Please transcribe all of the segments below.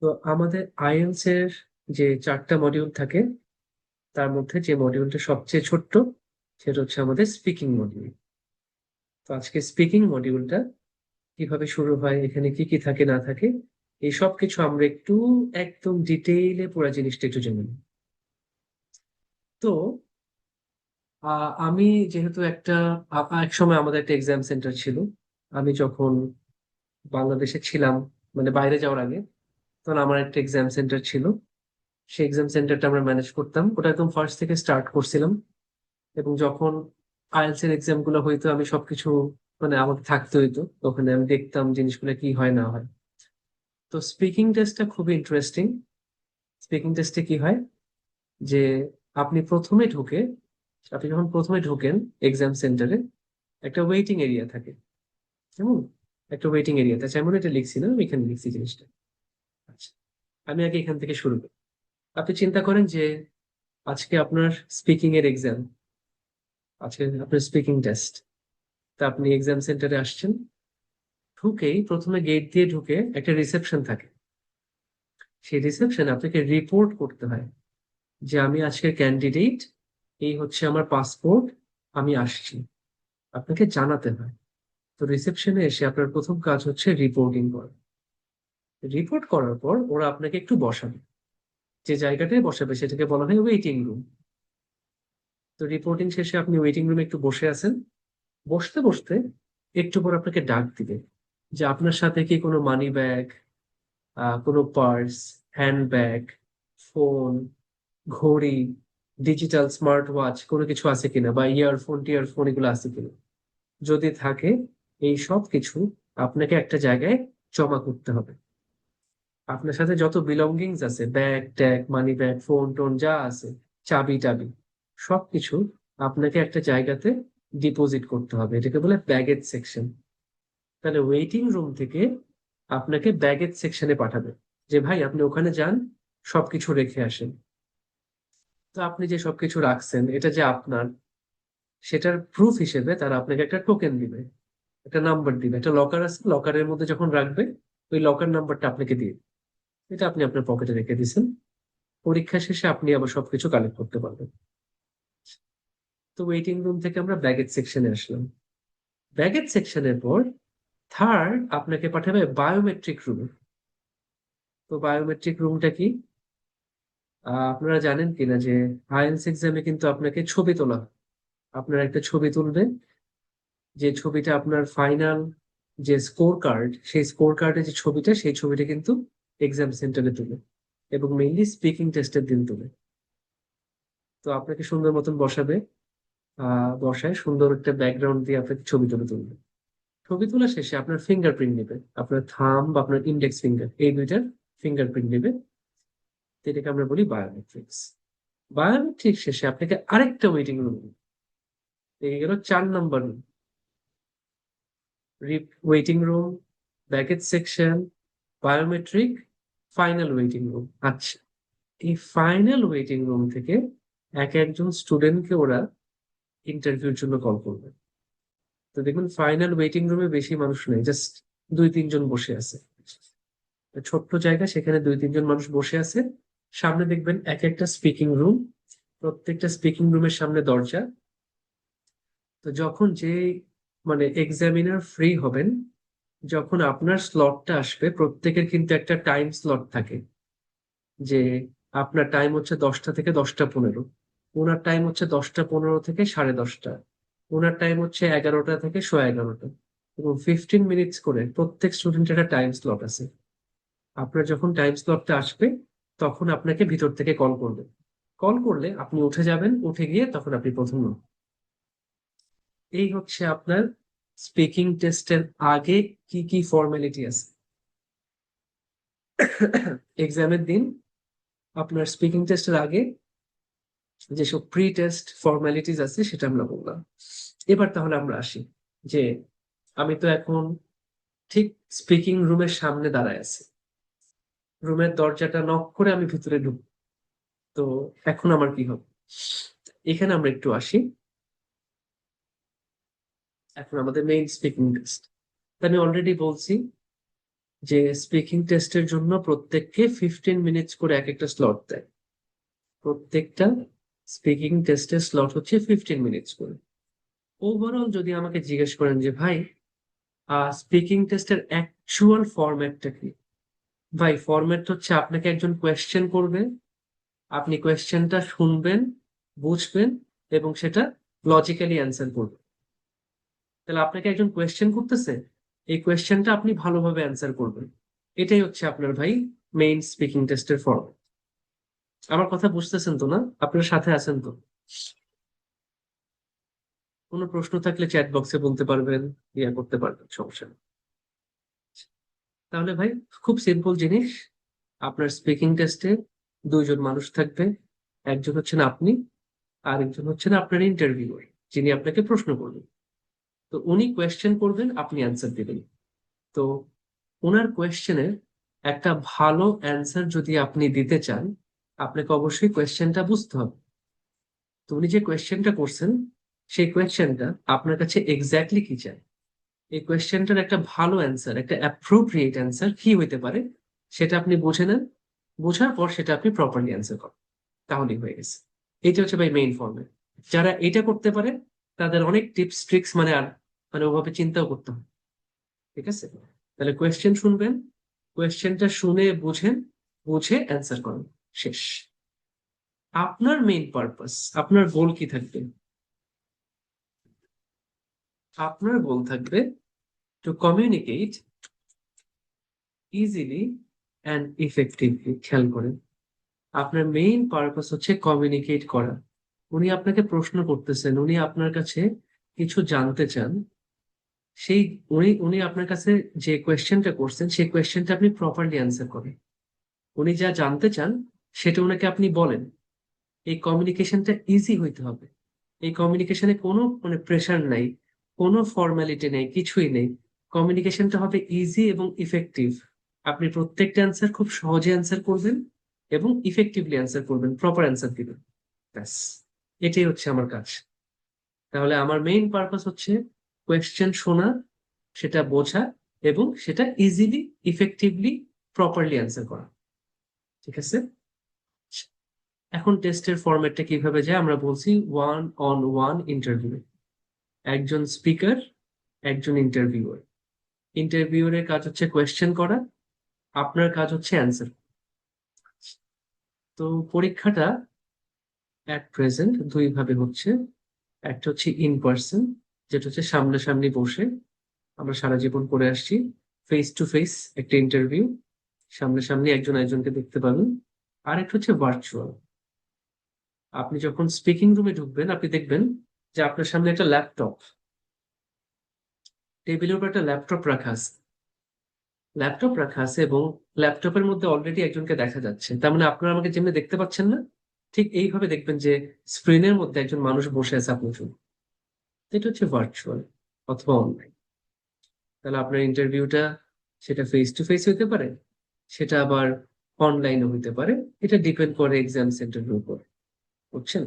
তো আমাদের আইএলস এর যে 4টা মডিউল থাকে তার মধ্যে যে মডিউলটা সবচেয়ে ছোট্ট সেটা হচ্ছে আমাদের স্পিকিং মডিউল। তো আজকে স্পিকিং মডিউলটা কিভাবে শুরু হয়, এখানে কি কি থাকে না থাকে, এই সব কিছু আমরা একটু একদম ডিটেইলে পুরো জিনিসটা একটু জেনে নিই। তো আমি যেহেতু এক সময় আমাদের একটা এক্সাম সেন্টার ছিল। আমি যখন বাংলাদেশে ছিলাম, মানে বাইরে যাওয়ার আগে, তখন আমার একটা এক্সাম সেন্টার ছিল। সেই এক্সাম সেন্টারটা আমরা ম্যানেজ করতাম, ওটা একদম ফার্স্ট থেকে স্টার্ট করছিলাম। এবং যখন আইএলটিএস এর এক্সাম গুলো হইতো আমি সবকিছু, মানে আমাকে থাকতে হইতো ওখানে, আমি দেখতাম জিনিসগুলো কি হয় না হয়। তো স্পিকিং টেস্টটা খুবই ইন্টারেস্টিং। স্পিকিং টেস্টে কি হয় যে আপনি প্রথমে ঢুকে আপনি যখন প্রথমে ঢোকেন এক্সাম সেন্টারে, একটা ওয়েটিং এরিয়া থাকে। কেমন? একটা ওয়েটিং এরিয়া আছে, এমন এটা লিখছি না, আমি এখানে লিখছি জিনিসটা। আচ্ছা, আমি আগে এখান থেকে শুরু করি। আপনি চিন্তা করেন যে আজকে আপনার স্পিকিং এর এক্সাম, আজকে আপনার স্পিকিং টেস্ট। তা আপনি এক্সাম সেন্টারে আসছেন, ঢুকেই প্রথমে গেট দিয়ে ঢুকে একটা রিসেপশন থাকে। সেই রিসেপশনে আপনাকে রিপোর্ট করতে হয় যে আমি আজকের ক্যান্ডিডেট, এই হচ্ছে আমার পাসপোর্ট, আমি আসছি। আপনাকে জানাতে হয়। তো রিসেপশনে এসে আপনার প্রথম কাজ হচ্ছে রিপোর্টিং করা। রিপোর্ট করার পর ওরা আপনাকে একটু বসাবে, যে জায়গাটায় বসাবে সেটাকে বলা হয় ওয়েটিং রুম। তো রিপোর্টিং শেষে আপনি ওয়েটিং রুমে একটু বসে আছেন। বসতে বসতে একটু পর আপনাকে ডাক দিবে যে আপনার সাথে কি কোনো মানি ব্যাগ, কোনো পার্স, হ্যান্ডব্যাগ, ফোন, ঘড়ি, ডিজিটাল স্মার্ট ওয়াচ কোনো কিছু আছে কিনা, বা ইয়ারফোন টিয়ারফোন এগুলো আছে কিনা। যদি থাকে, এই সব কিছু আপনাকে একটা জায়গায় জমা করতে হবে। আপনার সাথে যত বিলঙ্গিংস আছে, bag tag, money bag, phone tone যা আছে, চাবি টাবি, সবকিছু আপনাকে একটা জায়গাতে ডিপোজিট করতে হবে। এটাকে বলে ব্যাগেজ সেকশন। তাহলে ওয়েটিং রুম থেকে আপনাকে ব্যাগেজ সেকশনে পাঠাবে, যে ভাই আপনি ওখানে যান, সবকিছু রেখে আসেন। তো আপনি যে সবকিছু রাখছেন এটা যে আপনার, সেটার প্রুফ হিসেবে তারা আপনাকে একটা টোকেন দিবে, একটা নাম্বার দিবে। একটা লকার আছে, লকারের মধ্যে যখন রাখবে ওই লকার নাম্বারটা আপনাকে দিয়ে দিবে। এটা আপনি আপনার পকেটে রেখে দিয়েছেন। পরীক্ষা শেষে আপনি আবার সবকিছু কালেক্ট করতে পারবেন। তো ওয়েটিং রুম থেকে আমরা ব্যাগেজ সেকশনে আসলাম। ব্যাগেজ সেকশনের পর থার্ড আপনাকে পাঠাবে বায়োমেট্রিক রুমে। তো বায়োমেট্রিক রুমটা কি, আপনারা জানেন কিনা যে আইএলটিএস এক্সামে কিন্তু আপনাকে ছবি তোলা হয়। আপনার একটা ছবি তুলবে, যে ছবিটা আপনার ফাইনাল যে স্কোর কার্ড, সেই স্কোর কার্ডের যে ছবিটা, সেই ছবিটা কিন্তু এক্সাম সেন্টারে তুলে, এবং মেইনলি স্পিকিং টেস্টের দিন তুলে। তো আপনাকে সুন্দর মতন বসাবে, বসায় সুন্দর একটা ব্যাকগ্রাউন্ড দিয়ে আপনাকে ছবি তুলে তুলবে। ছবি তোলা শেষে আপনার ফিঙ্গারপ্রিন্ট নেবে, আপনার থাম বা আপনার ইন্ডেক্স ফিঙ্গার, এই দুইটার ফিঙ্গারপ্রিন্ট নেবে। এটাকে আমরা বলি বায়োমেট্রিক্স। বায়োমেট্রিক শেষে আপনাকে আরেকটা ওয়েটিং রুম, এই গেল 4 number room. Waiting room, baggage section, biometric, final waiting room. আচ্ছা, এই ফাইনাল ওয়েটিং রুম থেকে এক একজন স্টুডেন্টকে ওরা ইন্টারভিউর জন্য কল করবে। তো দেখুন, ফাইনাল ওয়েটিং রুমে বেশি মানুষ নেই, জাস্ট 2-3 জন বসে আছে। ছোট্ট জায়গা, সেখানে 2-3 জন মানুষ বসে আছে। সামনে দেখবেন এক একটা স্পিকিং রুম, প্রত্যেকটা স্পিকিং রুমের সামনে দরজা। তো যখন যে, মানে এক্সামিনার ফ্রি হবেন, যখন আপনার স্লটটা আসবে, প্রত্যেকের কিন্তু একটা টাইম স্লট থাকে, যে আপনার টাইম হচ্ছে 10টা থেকে 10টা 15, ওনার টাইম হচ্ছে 10টা 15 থেকে 10:30, ওনার টাইম হচ্ছে 11টা থেকে 11:15, এবং 15 মিনিটস করে প্রত্যেক স্টুডেন্টের একটা টাইম স্লট আছে। আপনার যখন টাইম স্লটটা আসবে, তখন আপনাকে ভিতর থেকে কল করবে। কল করলে আপনি উঠে যাবেন, উঠে গিয়ে তখন আপনি প্রথম হন। এই হচ্ছে আপনার স্পিকিং টেস্টের আগে কি কি ফর্মালিটি আছে। এক্সামের দিন আপনার স্পিকিং টেস্টের আগে যেসব প্রি টেস্ট ফর্মালিটিস আছে সেটা আমরা বললাম। এবার তাহলে আমরা আসি যে আমি তো এখন ঠিক স্পিকিং রুমের সামনে দাঁড়ায় আছি, রুমের দরজাটা নক করে আমি ভিতরে ঢুক। তো এখন আমার কি হবে, এখানে আমরা একটু আসি। এখন আমাদের মেইন স্পিকিং টেস্ট। আমি অলরেডি বলছি যে স্পিকিং টেস্টের জন্য প্রত্যেককে 15 মিনিটস করে এক একটা স্লট দেয়। প্রত্যেকটা স্পিকিং টেস্টের স্লট হচ্ছে 15 মিনিটস করে। ওভারঅল যদি আমাকে জিজ্ঞেস করেন যে ভাই স্পিকিং টেস্টের অ্যাকচুয়াল ফরম্যাটটা কি, ভাই ফরম্যাট হচ্ছে আপনাকে একজন কোয়েশ্চেন করবে, আপনি কোয়েশ্চেনটা শুনবেন, বুঝবেন এবং সেটা লজিক্যালি অ্যান্সার করবেন। তাহলে আপনাকে একজন কোয়েশ্চেন করতেছে, এই কোয়েশ্চেনটা আপনি ভালোভাবে অ্যান্সার করবেন। এটাই হচ্ছে আপনার ভাই মেইন স্পিকিং টেস্টের ফর্ম। আমার কথা বুঝতেছেন তো না? আপনার সাথে আছেন তো? কোনো প্রশ্ন থাকলে চ্যাট বক্সে বলতে পারবেন, করতে পারবেন, সমস্যা নেই। তাহলে ভাই খুব সিম্পল জিনিস, আপনার স্পিকিং টেস্টে দুইজন মানুষ থাকবে। একজন হচ্ছেন আপনি, আর একজন হচ্ছেন আপনার ইন্টারভিউয়ার, যিনি আপনাকে প্রশ্ন করবেন। তো উনি কোয়েশ্চেন করবেন, আপনি অ্যান্সার দিবেন। তো ওনার কোয়েশ্চেনের একটা ভালো অ্যান্সার যদি আপনি দিতে চান, আপনাকে অবশ্যই কোয়েশ্চেনটা বুঝতে হবে। তো উনি যে কোয়েশ্চেনটা করছেন, সেই কোয়েশ্চেনটা আপনার কাছে এক্স্যাক্টলি কি চায়, এই কোয়েশ্চেনটার একটা ভালো অ্যান্সার, একটা অ্যাপ্রোপ্রিয়েট অ্যান্সার কি হইতে পারে, সেটা আপনি বুঝে নেন। বোঝার পর সেটা আপনি প্রপারলি অ্যান্সার করেন, তাহলেই হয়ে গেছে। এটা হচ্ছে ভাই মেইন ফর্মেট। যারা এটা করতে পারে তাদের অনেক টিপস ট্রিক্স মানে আর মানে ওভাবে চিন্তাও করতে হয়। ঠিক আছে? তাহলে কোয়েশ্চেন শুনবেন, কোয়েশ্চেনটা শুনে বুঝেন, বুঝে অ্যান্সার করেন, শেষ। আপনার মেইন পারপাস, আপনার গোল কি থাকবে? আপনার গোল থাকবে to communicate easily and effectively. খেয়াল করেন, আপনার মেইন পারপাস হচ্ছে কমিউনিকেট করা। উনি আপনাকে প্রশ্ন করতেছেন, উনি আপনার কাছে কিছু জানতে চান। সেই উনি উনি আপনার কাছে যে কোয়েশ্চেনটা করছেন, সেই কোয়েশ্চেনটা আপনি প্রপারলি অ্যান্সার করেন। উনি যা জানতে চান সেটা ওনাকে আপনি বলেন। এই কমিউনিকেশনটা ইজি হইতে হবে। এই কমিউনিকেশনে কোনো মানে প্রেশার নাই, কোনো ফর্মালিটি নেই, কিছুই নেই। কমিউনিকেশনটা হবে ইজি এবং ইফেক্টিভ। আপনি প্রত্যেকটা অ্যান্সার খুব সহজে অ্যান্সার করবেন এবং ইফেক্টিভলি অ্যান্সার করবেন, প্রপার অ্যান্সার দিবেন। ব্যাস, এটাই হচ্ছে আমার কাজ। তাহলে আমার মেইন পারপাস হচ্ছে কোয়েশ্চেন শোনা, সেটা বোঝা এবং সেটা ইজিলি, ইফেক্টিভলি, প্রপারলি অ্যান্সার করা। ঠিক আছে? এখন টেস্টের ফরম্যাটটা কিভাবে যায় আমরা বলছি, ওয়ান অন ওয়ান ইন্টারভিউ। একজন স্পিকার, একজন ইন্টারভিউয়ার। ইন্টারভিউয়ারের কাজ হচ্ছে কোয়েশ্চেন করা, আপনার কাজ হচ্ছে অ্যান্সার। তো পরীক্ষাটা অ্যাট প্রেজেন্ট দুই ভাবে হচ্ছে। একটা হচ্ছে ইন পার্সন, যেটা হচ্ছে সামনাসামনি বসে আমরা সারা জীবন করে আসছি, ফেস টু ফেস একটা ইন্টারভিউ, সামনাসামনি একজন একজনকে দেখতে পাবেন। আর একটা হচ্ছে ভার্চুয়াল। আপনি যখন স্পিকিং রুমে ঢুকবেন, আপনি দেখবেন যে আপনার সামনে একটা ল্যাপটপ, টেবিলের উপর একটা ল্যাপটপ রাখা আছে। ল্যাপটপ রাখা আছে এবং ল্যাপটপের মধ্যে অলরেডি একজনকে দেখা যাচ্ছে। তার মানে আপনারা আমাকে যেমনি দেখতে পাচ্ছেন না, ঠিক এইভাবে দেখবেন যে স্ক্রিনের মধ্যে একজন মানুষ বসে আছে আপনার জন্য। এটা হচ্ছে ভার্চুয়াল অথবা অনলাইন। তাহলে আপনার ইন্টারভিউটা সেটা ফেস টু ফেস হইতে পারে, সেটা আবার অনলাইনে হইতে পারে। এটা ডিপেন্ড করে এক্সাম সেন্টারের উপর। বুঝছেন?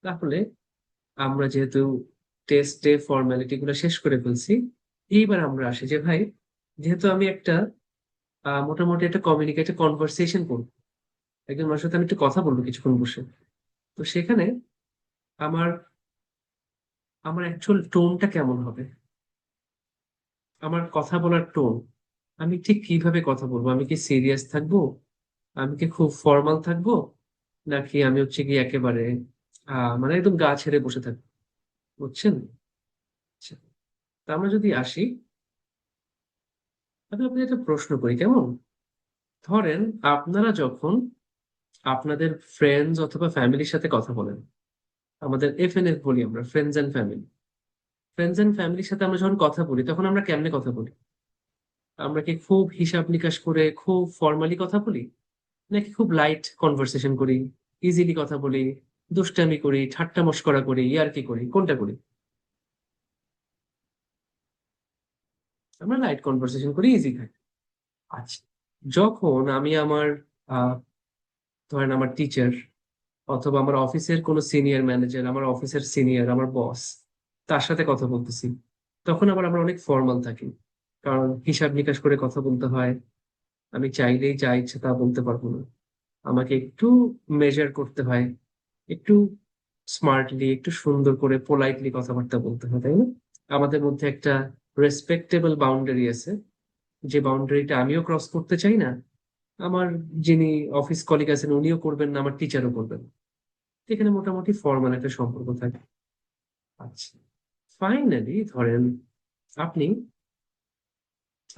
তাহলে আমরা যেহেতু টেস্টে ফর্মালিটি গুলো শেষ করে ফেলছি, এইবার আমরা আসি যে ভাই, যেহেতু আমি একটা মোটামুটি একটা কমিউনিকেটেড কনভারসেশন করবো, একজন মানুষের সাথে আমি একটু কথা বলবো কিছুক্ষণ বসে, তো সেখানে আমার আমার অ্যাকচুয়াল টোনটা কেমন হবে, আমার কথা বলার টোন, আমি ঠিক কিভাবে কথা বলবো? আমি কি সিরিয়াস থাকবো, আমি কি খুব ফর্মাল থাকবো, নাকি আমি হচ্ছে কি একেবারে মানে একদম গা ছেড়ে বসে থাকবো? বুঝছেন? আচ্ছা, তা আমরা যদি আসি, আমি আপনাকে একটা প্রশ্ন করি, কেমন? ধরেন আপনারা যখন আপনাদের ফ্রেন্ডস অথবা ফ্যামিলির সাথে কথা বলেন, আমাদের এফএনএফ বলি আমরা, friends and family. Friends and ফ্যামিলির সাথে আমরা যখন কথা বলি, তখন আমরা কেমনে কথা বলি? আমরা কি খুব হিসাব নিকাশ করে খুব ফর্মালি কথা বলি, নাকি খুব লাইট কনভারসেশন করি, ইজিলি কথা বলি, দুষ্টামি করি, ঠাট্টা মশকরা করি, ইয়ার্কি করি, কোনটা করি? আমরা লাইট কনভারসেশন করি, ইজি থাকি। আচ্ছা, যখন আমি আমার আহ ধরেন আমার টিচার অথবা আমার অফিসের কোনো সিনিয়র ম্যানেজার, আমার অফিসের সিনিয়র, আমার বস, তার সাথে কথা বলতেছি, তখন আবার আমরা অনেক ফর্মাল থাকি। কারণ হিসাব নিকাশ করে কথা বলতে হয়। আমি চাইলেই যা ইচ্ছে তা বলতে পারবো না। আমাকে একটু মেজার করতে হয়, একটু স্মার্টলি, একটু সুন্দর করে পোলাইটলি কথাবার্তা বলতে হয়, তাই না? আমাদের মধ্যে একটা রেসপেক্টেবল বাউন্ডারি আছে, যে বাউন্ডারিটা আমিও ক্রস করতে চাই না, আমার যিনি অফিস কলিগ আছেন উনিও করবেন না, আমার টিচারও করবেন না। এখানে মোটামুটি ফর্মাল একটা সম্পর্ক থাকে। আচ্ছা, ফাইনালি ধরেন আপনি,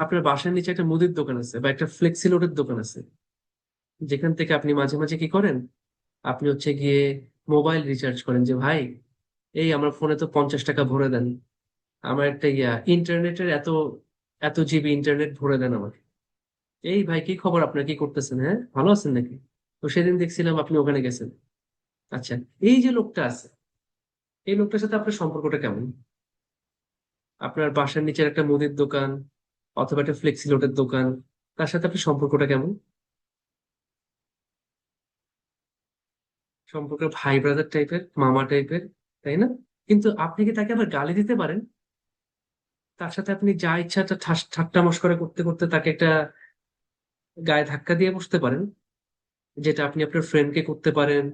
আপনার বাসার নিচে একটা মুদির দোকান আছে বা একটা ফ্লেক্সি লোডের দোকান আছে, যেখান থেকে আপনি মাঝে মাঝে কি করেন, আপনি হচ্ছে গিয়ে মোবাইল রিচার্জ করেন, যে ভাই এই আমার ফোনে তো 50 টাকা ভরে দেন, আমার একটা ইন্টারনেটের এত এত জিবি ইন্টারনেট ভরে দেন আমাকে। এই ভাই কি খবর, আপনার কি করতেছেন, হ্যাঁ ভালো আছেন নাকি? তো সেদিন দেখছিলাম আপনি ওখানে গেছেন। আচ্ছা, এই যে লোকটা আছে, এই লোকটার সাথে আপনার সম্পর্কটা কেমন? আপনার বাসার নিচের একটা মুদির দোকান অথবা একটা ফ্লেক্সি লোডের দোকান, তার সাথে আপনার সম্পর্কটা কেমন? সম্পর্ক ভাই ব্রাদার টাইপের, মামা টাইপের, তাই না? কিন্তু আপনি কি তাকে আবার গালি দিতে পারেন? তার সাথে আপনি যা ইচ্ছা তা ঠাট্টা মশকরা করতে করতে তাকে একটা গায়ে ধাক্কা দিয়ে বসতে পারেন, যেটা আপনি আপনার ফ্রেন্ডকে করতে পারেন,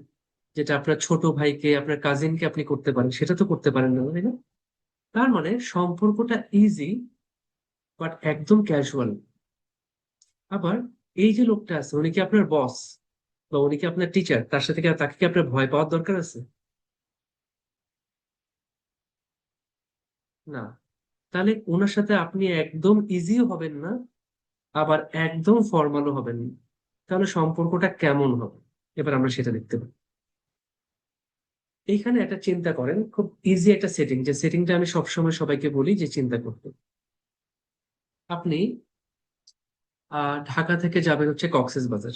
যেটা আপনার ছোট ভাইকে, আপনার কাজিনকে আপনি করতে পারেন, সেটা তো করতে পারেন না, তাই না? তার মানে সম্পর্কটা ইজি, বাট একদম ক্যাজুয়াল। আবার এই যে লোকটা আছে, উনি কি আপনার বস বা উনি কি আপনার টিচার? তার সাথে তাকে কি আপনার ভয় পাওয়ার দরকার আছে? না। তাহলে ওনার সাথে আপনি একদম ইজিও হবেন না, আবার একদম ফর্মালও হবেন না। তাহলে সম্পর্কটা কেমন হবে? এবার আমরা সেটা দেখতে পাই। এইখানে একটা চিন্তা করেন, খুব ইজি একটা সেটিং, যে সেটিংটা আমি সবসময় সবাইকে বলি যে চিন্তা করতে। আপনি ঢাকা থেকে যাবেন হচ্ছে কক্সেস বাজার।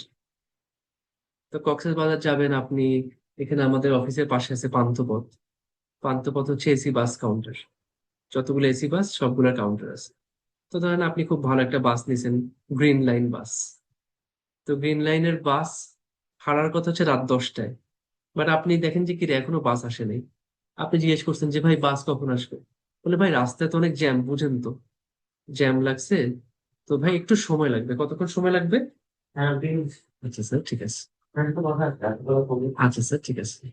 তো কক্সেস বাজার যাবেন আপনি, এখানে আমাদের অফিসের পাশে আছে পান্থপথ। পান্থপথ হচ্ছে এসি বাস কাউন্টার, যতগুলো এসি বাস সবগুলোর কাউন্টার আছে। তো ধরেন আপনি খুব ভালো একটা বাস নিছেন, গ্রিন লাইন বাস। তো গ্রিন লাইনের বাস ছাড়ার কথা হচ্ছে রাত 10টায়, বাট আপনি দেখেন যে কি রে, এখনো বাস আসেনি। আপনি জিজ্ঞেস করছেন যে ভাই বাস কখন আসবে? বলে ভাই রাস্তায় তো অনেক জ্যাম, বুঝেন তো, জ্যাম লাগছে, তো ভাই একটু সময় লাগবে। কতক্ষণ সময় লাগবে? আচ্ছা স্যার ঠিক আছে। আচ্ছা স্যার ঠিক আছে।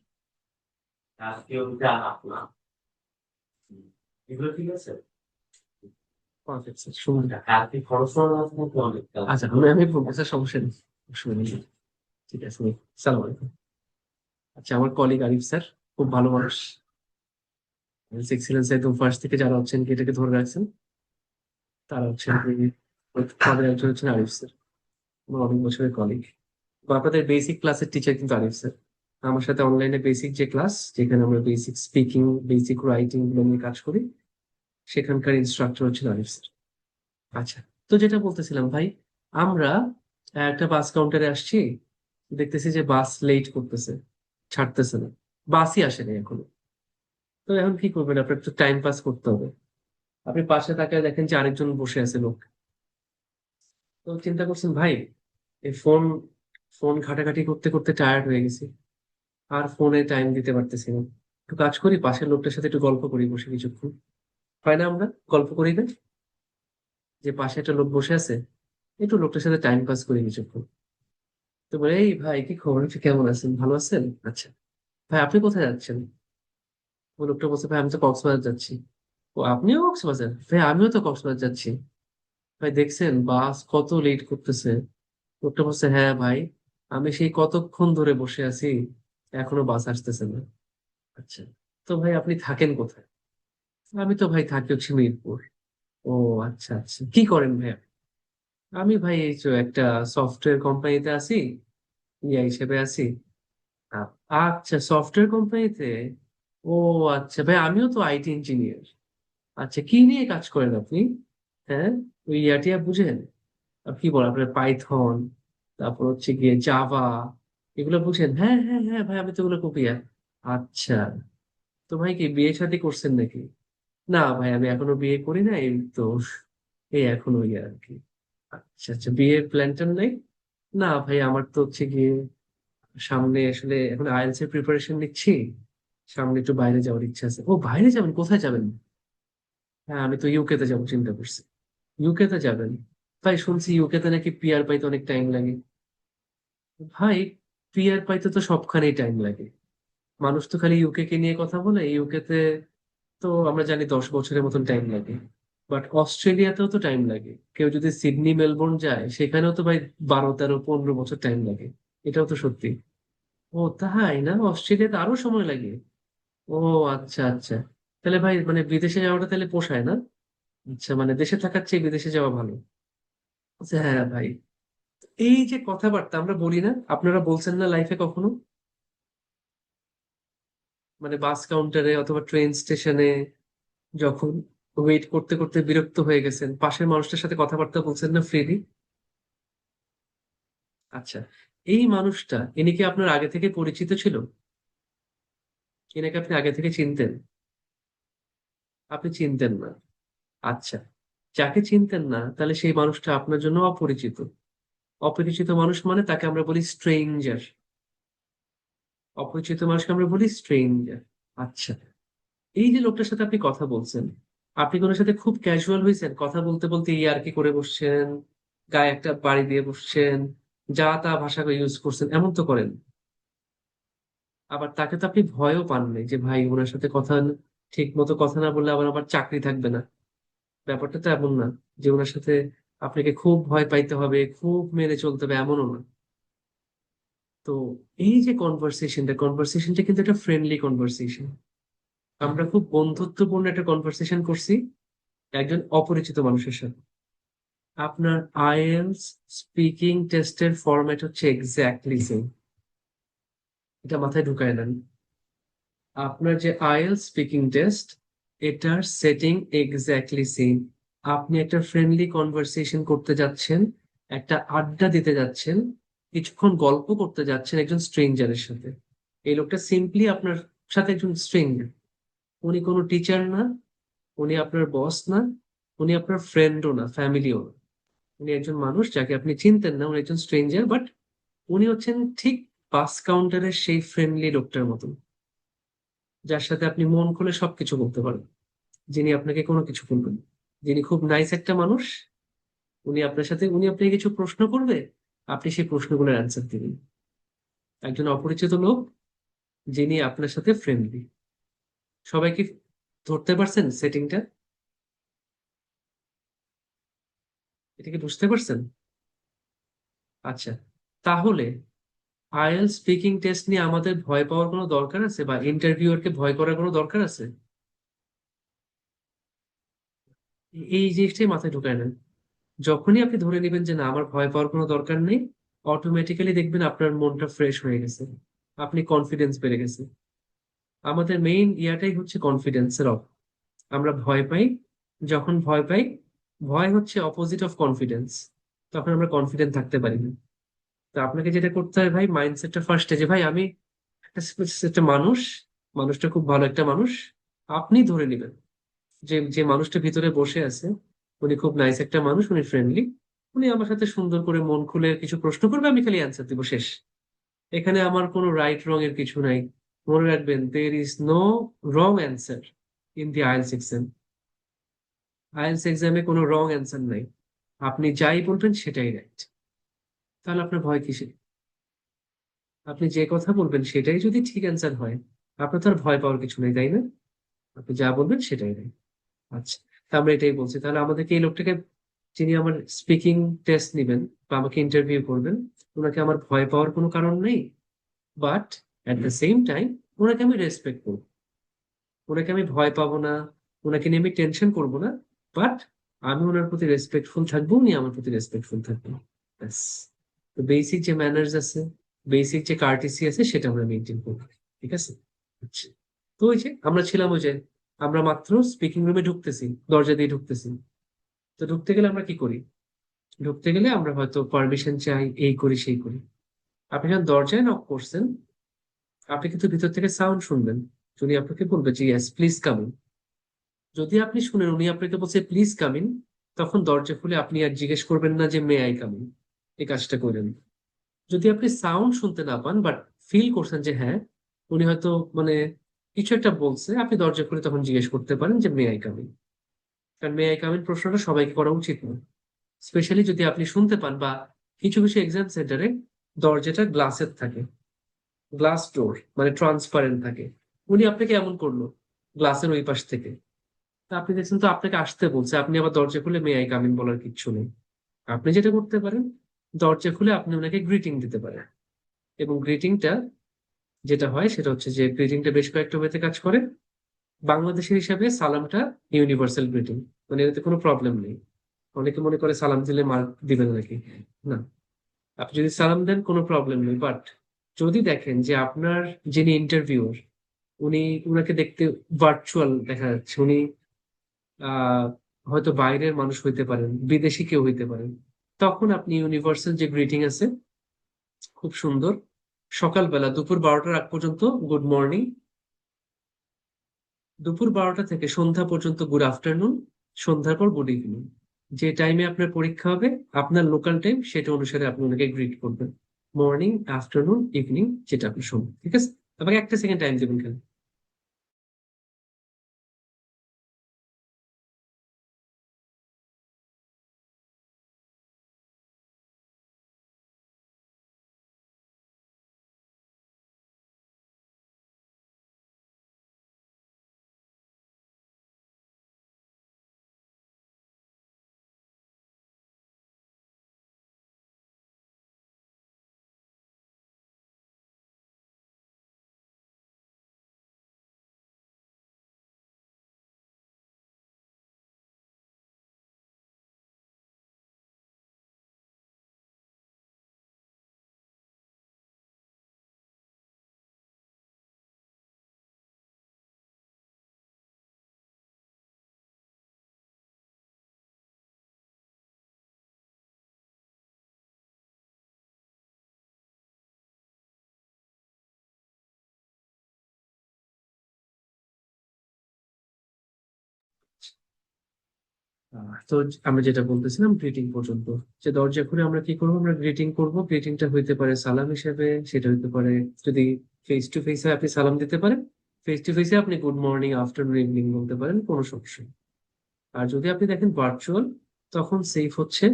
পারফেক্ট স্যার, শুনুন। আচ্ছা আমি বলবো স্যার, সমস্যা নেই, অসুবিধা নেই। ঠিক আছে, সালাম আলাইকুম। আচ্ছা, আমার কলিগ আরিফ স্যার, খুব ভালো মানুষ, এক্সিলেন্স একদম ফার্স্ট থেকে যারা হচ্ছেন কি এটাকে ধরে রাখছেন, তারা হচ্ছেন তাদের একজন হচ্ছেন আরিফ স্যার, আমার অনেক বছরের কলিগ। বা আপনাদের বেসিক ক্লাসের টিচার কিন্তু আরিফ স্যার। আমার সাথে অনলাইনে বেসিক যে ক্লাস, যেখানে আমরা বেসিক স্পিকিং, বেসিক রাইটিং গুলো নিয়ে কাজ করি, সেখানকার ইনস্ট্রাক্টর হচ্ছেন আরিফ স্যার। আচ্ছা, তো যেটা বলতেছিলাম ভাই, আমরা একটা বাস কাউন্টারে আসছি, দেখতেছি যে বাস লেট করতেছে, ছাড়তেছে না, বাসই আসেনি এখনো। তো এখন কি করবেন, আপনার একটু টাইম পাস করতে হবে। আপনি পাশে তাকায় দেখেন যে আরেকজন বসে আছে লোক। তো চিন্তা করছেন ভাই, এই ফোন ফোন ঘাটাঘাটি করতে করতে টায়ার্ড হয়ে গেছি, আর ফোনে টাইম দিতে পারতেছি না। একটু কাজ করি, পাশের লোকটার সাথে একটু গল্প করি বসে কিছুক্ষণ। হয় না, আমরা গল্প করি না, যে পাশে একটা লোক বসে আছে, একটু লোকটার সাথে টাইম পাস করি কিছুক্ষণ। তো বলে এই ভাই কি খবর, একটু কেমন আছেন, ভালো আছেন? আচ্ছা ভাই আপনি কোথায় যাচ্ছেন? ওই লোকটা বলছে ভাই আমি তো কক্সবাজার যাচ্ছি। ও আপনিও কক্সবাজার? ভাই আমিও তো কক্সবাজার যাচ্ছি। ভাই দেখছেন বাস কত লেট করতেছে। লোকটা বলছে হ্যাঁ ভাই, আমি সেই কতক্ষণ ধরে বসে আছি, এখনো বাস আসতেছে না। আচ্ছা, তো ভাই আপনি থাকেন কোথায়? আমি তো ভাই থাকি হচ্ছে মিরপুর। ও আচ্ছা আচ্ছা, কি করেন ভাই আপনি? আমি ভাই এই তো একটা সফটওয়্যার কোম্পানিতে আছি, ইয়া হিসেবে আছি। আ- আচ্ছা, সফটওয়্যার কোম্পানিতে। ও আচ্ছা ভাই, আমিও তো আইটি ইঞ্জিনিয়ার। আচ্ছা, কি নিয়ে কাজ করেন আপনি? হ্যাঁ, ওই ইয়াটিয়া বুঝেন? কি বলে আপনার পাইথন, তারপর হচ্ছে গিয়ে জাভা, এগুলো বুঝেন? হ্যাঁ হ্যাঁ হ্যাঁ ভাই, আমি তো ওগুলো কপি। আচ্ছা, তো ভাই কি বিয়ে শাদী করছেন নাকি? না ভাই, আমি এখনো বিয়ে করি না, এই তো এই এখনো ইয়ে আর কি। আচ্ছা আচ্ছা, বিয়ের প্ল্যান ট্যান নাই? না ভাই, আমার তো হচ্ছে গিয়ে সামনে আসলে এখন আইএলটিএস এর প্রিপারেশন নিচ্ছি, সামনে একটু বাইরে যাওয়ার ইচ্ছা আছে। ও বাইরে যাবেন, কোথায় যাবেন? হ্যাঁ আমি তো ইউকে তে যাবো চিন্তা করছি। ইউকে তে যাবেন? ভাই শুনছি ইউকে তে নাকি পিআর পাইতে অনেক টাইম লাগে। ভাই পিআর পাইতে তো সবখানেই টাইম লাগে। মানুষ তো খালি ইউকে কে নিয়ে কথা বলে। ইউকে তে তো আমরা জানি 10 বছরের মতন টাইম লাগে। বাট অস্ট্রেলিয়াতেও তো টাইম লাগে। কেউ যদি সিডনি মেলবোর্ন যায় সেখানেও তো ভাই 12, 13, 15 বছর টাইম লাগে। এটাও তো সত্যি। ও তাই না? অস্ট্রেলিয়াতে আরো সময় লাগে? ও আচ্ছা আচ্ছা। তাহলে ভাই মানে বিদেশে যাওয়াটা তাহলে পোষায় না? আচ্ছা মানে দেশে থাকার চেয়ে বিদেশে যাওয়া ভালো। আচ্ছা হ্যাঁ ভাই, এই যে কথাবার্তা আমরা বলি না, আপনারা বলছেন না লাইফে কখনো, মানে বাস কাউন্টারে অথবা ট্রেন স্টেশনে যখন ওয়েট করতে করতে বিরক্ত হয়ে গেছেন, পাশের মানুষটার সাথে কথাবার্তা বলছেন না ফ্রিলি? আচ্ছা, এই মানুষটা ইনি কি আপনার আগে থেকে পরিচিত ছিল? এনাকে আপনি আগে থেকে চিনতেন? আপনি চিনতেন না? আচ্ছা, যাকে চিনতেন না তাহলে সেই মানুষটা আপনার জন্য অপরিচিত। অপরিচিত মানুষ মানে তাকে আমরা বলি স্ট্রেঞ্জার। অপরিচিত মানুষকে আমরা বলি স্ট্রেঞ্জার। আচ্ছা, এই যে লোকটার সাথে আপনি কথা বলছেন, আপনি কোনোর সাথে খুব ক্যাজুয়াল হয়েছেন, কথা বলতে বলতে ইয়ার্কি করে বসছেন, গায়ে একটা বাড়ি দিয়ে বসছেন, যা তা ভাষা ইউজ করছেন, এমন তো করেন? আবার তাকে তো আপনি ভয়ও পান নাই যে ভাই ওনার সাথে কথা ঠিক মতো কথা না বললে আবার আমার চাকরি থাকবে না। ব্যাপারটা তো এমন না যে ওনার সাথে আপনাকে খুব ভয় পাইতে হবে, খুব মেনে চলতে হবে, এমনও না। তো এই যে কনভারসেশনটা কিন্তু একটা ফ্রেন্ডলি কনভারসেশন। আমরা খুব বন্ধুত্বপূর্ণ একটা কনভারসেশন করছি একজন অপরিচিত মানুষের সাথে। আপনার আইএলস স্পিকিং টেস্টের ফরম্যাট হচ্ছে এক্স্যাক্টলি সেম। এটা মাথায় ঢুকায় নেন। আপনার যে আইএলস স্পিকিং টেস্ট, এটার সেটিং এক্স্যাক্টলি সেম। আপনি একটা ফ্রেন্ডলি কনভারসেশন করতে যাচ্ছেন, একটা আড্ডা দিতে যাচ্ছেন, কিছুক্ষণ গল্প করতে যাচ্ছেন একজন স্ট্রেঞ্জারের সাথে। এই লোকটা সিম্পলি আপনার সাথে একজন স্ট্রেঞ্জার। উনি কোনো টিচার না, উনি আপনার বস না, উনি আপনার ফ্রেন্ডও না, ফ্যামিলিও না। উনি একজন মানুষ যাকে আপনি চিনতেন না, উনি একজন স্ট্রেঞ্জার, বাট উনি হচ্ছেন ঠিক বাস কাউন্টারের সেই ফ্রেন্ডলি লোকটার মতন, যার সাথে আপনি মন খুলে সবকিছু বলতে পারেন, যিনি আপনাকে কোনো কিছু বলবেন না। যিনি খুব নাইস একটা মানুষ। উনি আপনাকে কিছু প্রশ্ন করবে, আপনি সেই প্রশ্নগুলোর অ্যান্সার দিবেন। একজন অপরিচিত লোক যিনি আপনার সাথে ফ্রেন্ডলি। সবাই কি ধরতে পারছেন সেটিংটা? এটা কি বুঝতে পারছেন? আচ্ছা, তাহলে আইএলটিএস স্পিকিং টেস্ট নিয়ে আমাদের ভয় পাওয়ার কোনো দরকার আছে, বা ইন্টারভিউয়ারকে ভয় করার কোনো দরকার আছে? এই জিনিসটাই মাথায় ঢুকায় নেন। যখনই আপনি ধরে নেবেন যে না আমার ভয় পাওয়ার কোনো দরকার নেই, অটোমেটিক্যালি দেখবেন আপনার মনটা ফ্রেশ হয়ে গেছে, আপনি কনফিডেন্স বেড়ে গেছে। আমাদের মেইন ইয়াটাই হচ্ছে কনফিডেন্সের অফ। আমরা ভয় পাই। যখন ভয় পাই, ভয় হচ্ছে অপোজিট অফ কনফিডেন্স, তখন আমরা কনফিডেন্ট থাকতে পারি না। তো আপনাকে যেটা করতে হয় ভাই, মাইন্ডসেটটা ফার্স্টে যে ভাই আমি একটা মানুষ, মানুষটা খুব ভালো একটা মানুষ। আপনি ধরে নেবেন যে যে মানুষটা ভিতরে বসে আছে উনি খুব নাইস একটা মানুষ, উনি ফ্রেন্ডলি, উনি আমার সাথে সুন্দর করে মন খুলে কিছু প্রশ্ন করবে, আমি খালি অ্যান্সার দিব, শেষ। এখানে আমার কোনো রাইট রং এর কিছু নাই। মনে রাখবেন, there is no wrong answer in the IELTS exam. IELTS এক্সামে কোনো রং অ্যান্সার নাই। আপনি যাই বলবেন সেটাই রাইট। তাহলে আপনার ভয় কিসে? আপনি যে কথা বলবেন সেটাই যদি ঠিক অ্যান্সার হয়, আপনার তো আর ভয় পাওয়ার কিছু নেই, তাই না? আপনি যা বলবেন সেটাই রাইট। আচ্ছা, তা আমরা এটাই বলছি। তাহলে আমাদেরকে এই লোকটাকে, যিনি আমার স্পিকিং টেস্ট নেবেন বা আমাকে ইন্টারভিউ করবেন, ওনাকে আমার ভয় পাওয়ার কোনো কারণ নেই। But at the same time ওনাকে আমি রেসপেক্ট করবো। ওনাকে আমি ভয় পাবো না, ওনাকে নিয়ে আমি টেনশন করবো না। বাট আমি ওনার প্রতি রেসপেক্টফুল থাকবো, উনি আমার প্রতি রেসপেক্টফুল থাকবেন। ব্যাস। তো বেসিক যে ম্যানার্স আছে, বেসিক যে কার্টিসি আছে, সেটা আমরা মেনটেন করবো। ঠিক আছে? আচ্ছা, তো ওই যে আমরা ছিলাম ওই যে, আমরা মাত্র স্পিকিং রুমে ঢুকতেছি, দরজা দিয়ে ঢুকতেছি। তো ঢুকতে গেলে আমরা কি করি? ঢুকতে গেলে আমরা হয়তো পারমিশন চাই, এই করি সেই করি। আপনি যখন দরজায় নক করছেন, আপনি কিন্তু ভিতর থেকে সাউন্ড শুনবেন। উনি আপনাকে বলবে যে ইয়েস প্লিজ কাম ইন। যদি আপনি শুনেন উনি আপনাকে বলছে প্লিজ কাম ইন, তখন দরজা খুলে আপনি আর জিজ্ঞেস করবেন না যে মে আই কাম ইন। এই কাজটা করেন। যদি আপনি সাউন্ড শুনতে না পান, বাট ফিল করছেন যে হ্যাঁ উনি হয়তো মানে কিছু একটা বলছে, আপনি দরজা খুলে তখন জিজ্ঞেস করতে পারেন যে মে আই কাম ইন। কারণ মে আই কাম ইন প্রশ্নটা সবাইকে করা উচিত না, স্পেশালি যদি আপনি শুনতে পান বা কিছু কিছু এক্সাম সেন্টারে দরজাটা গ্লাসের থাকে, গ্লাস ডোর মানে ট্রান্সপারেন্ট থাকে। উনি আপনাকে এমন করলো গ্লাসের ওই পাশ থেকে, তা আপনি দেখছেন তো আপনাকে আসতে বলছে, আপনি আবার দরজা খুলে মে আই কাম ইন বলার কিচ্ছু নেই। আপনি যেটা করতে পারেন, দরজা খুলে আপনি ওনাকে গ্রিটিং দিতে পারেন। এবং গ্রিটিংটা যেটা হয় সেটা হচ্ছে যে গ্রিটিংটা বেশ কয়েকটা ওয়েতে কাজ করে। বাংলাদেশের হিসাবে সালামটা ইউনিভার্সাল গ্রিটিং, মানে এতে কোনো প্রবলেম নেই। অনেকে মনে করে সালাম দিলে মার্ক দিবেন নাকি, না। আপনি যদি সালাম দেন কোনো প্রবলেম নেই, বাট যদি দেখেন যে আপনার যিনি ইন্টারভিউর উনি, উনাকে দেখতে ভার্চুয়াল দেখা যাচ্ছে, উনি আহ হয়তো বাইরের মানুষ হইতে পারেন, বিদেশি কেউ হইতে পারেন, তখন আপনি ইউনিভার্সাল যে গ্রিটিং আছে খুব সুন্দর, সকালবেলা দুপুর 12টার আগ পর্যন্ত গুড মর্নিং, দুপুর 12টা থেকে সন্ধ্যা পর্যন্ত গুড আফটারনুন, সন্ধ্যার পর গুড ইভিনিং, যে টাইমে আপনার পরীক্ষা হবে আপনার লোকাল টাইম সেটা অনুসারে আপনি ওনাকে গ্রিট করবেন। মর্নিং, আফটারনুন, ইভিনিং, যেটা আপনি শুনবেন, ঠিক আছে? আপনাকে একটা সেকেন্ড টাইম দেবেন কেন। তো আমরা যেটা বলতেছিলাম গ্রিটিং পর্যন্ত, যে দরজা খুলে আমরা কি করবো, আমরা গ্রিটিং করব। গ্রিটিংটা হইতে পারে সালাম হিসেবে, সেটা হইতে পারে যদি ফেস টু ফেসে আপনি সালাম দিতে পারেন, ফেস টু ফেসে আপনি গুড মর্নিং, আফটারনুন, ইভিনিং বলতে পারেন, কোনো সমস্যা নেই। আর যদি আপনি দেখেন ভার্চুয়াল, তখন সেফ হচ্ছে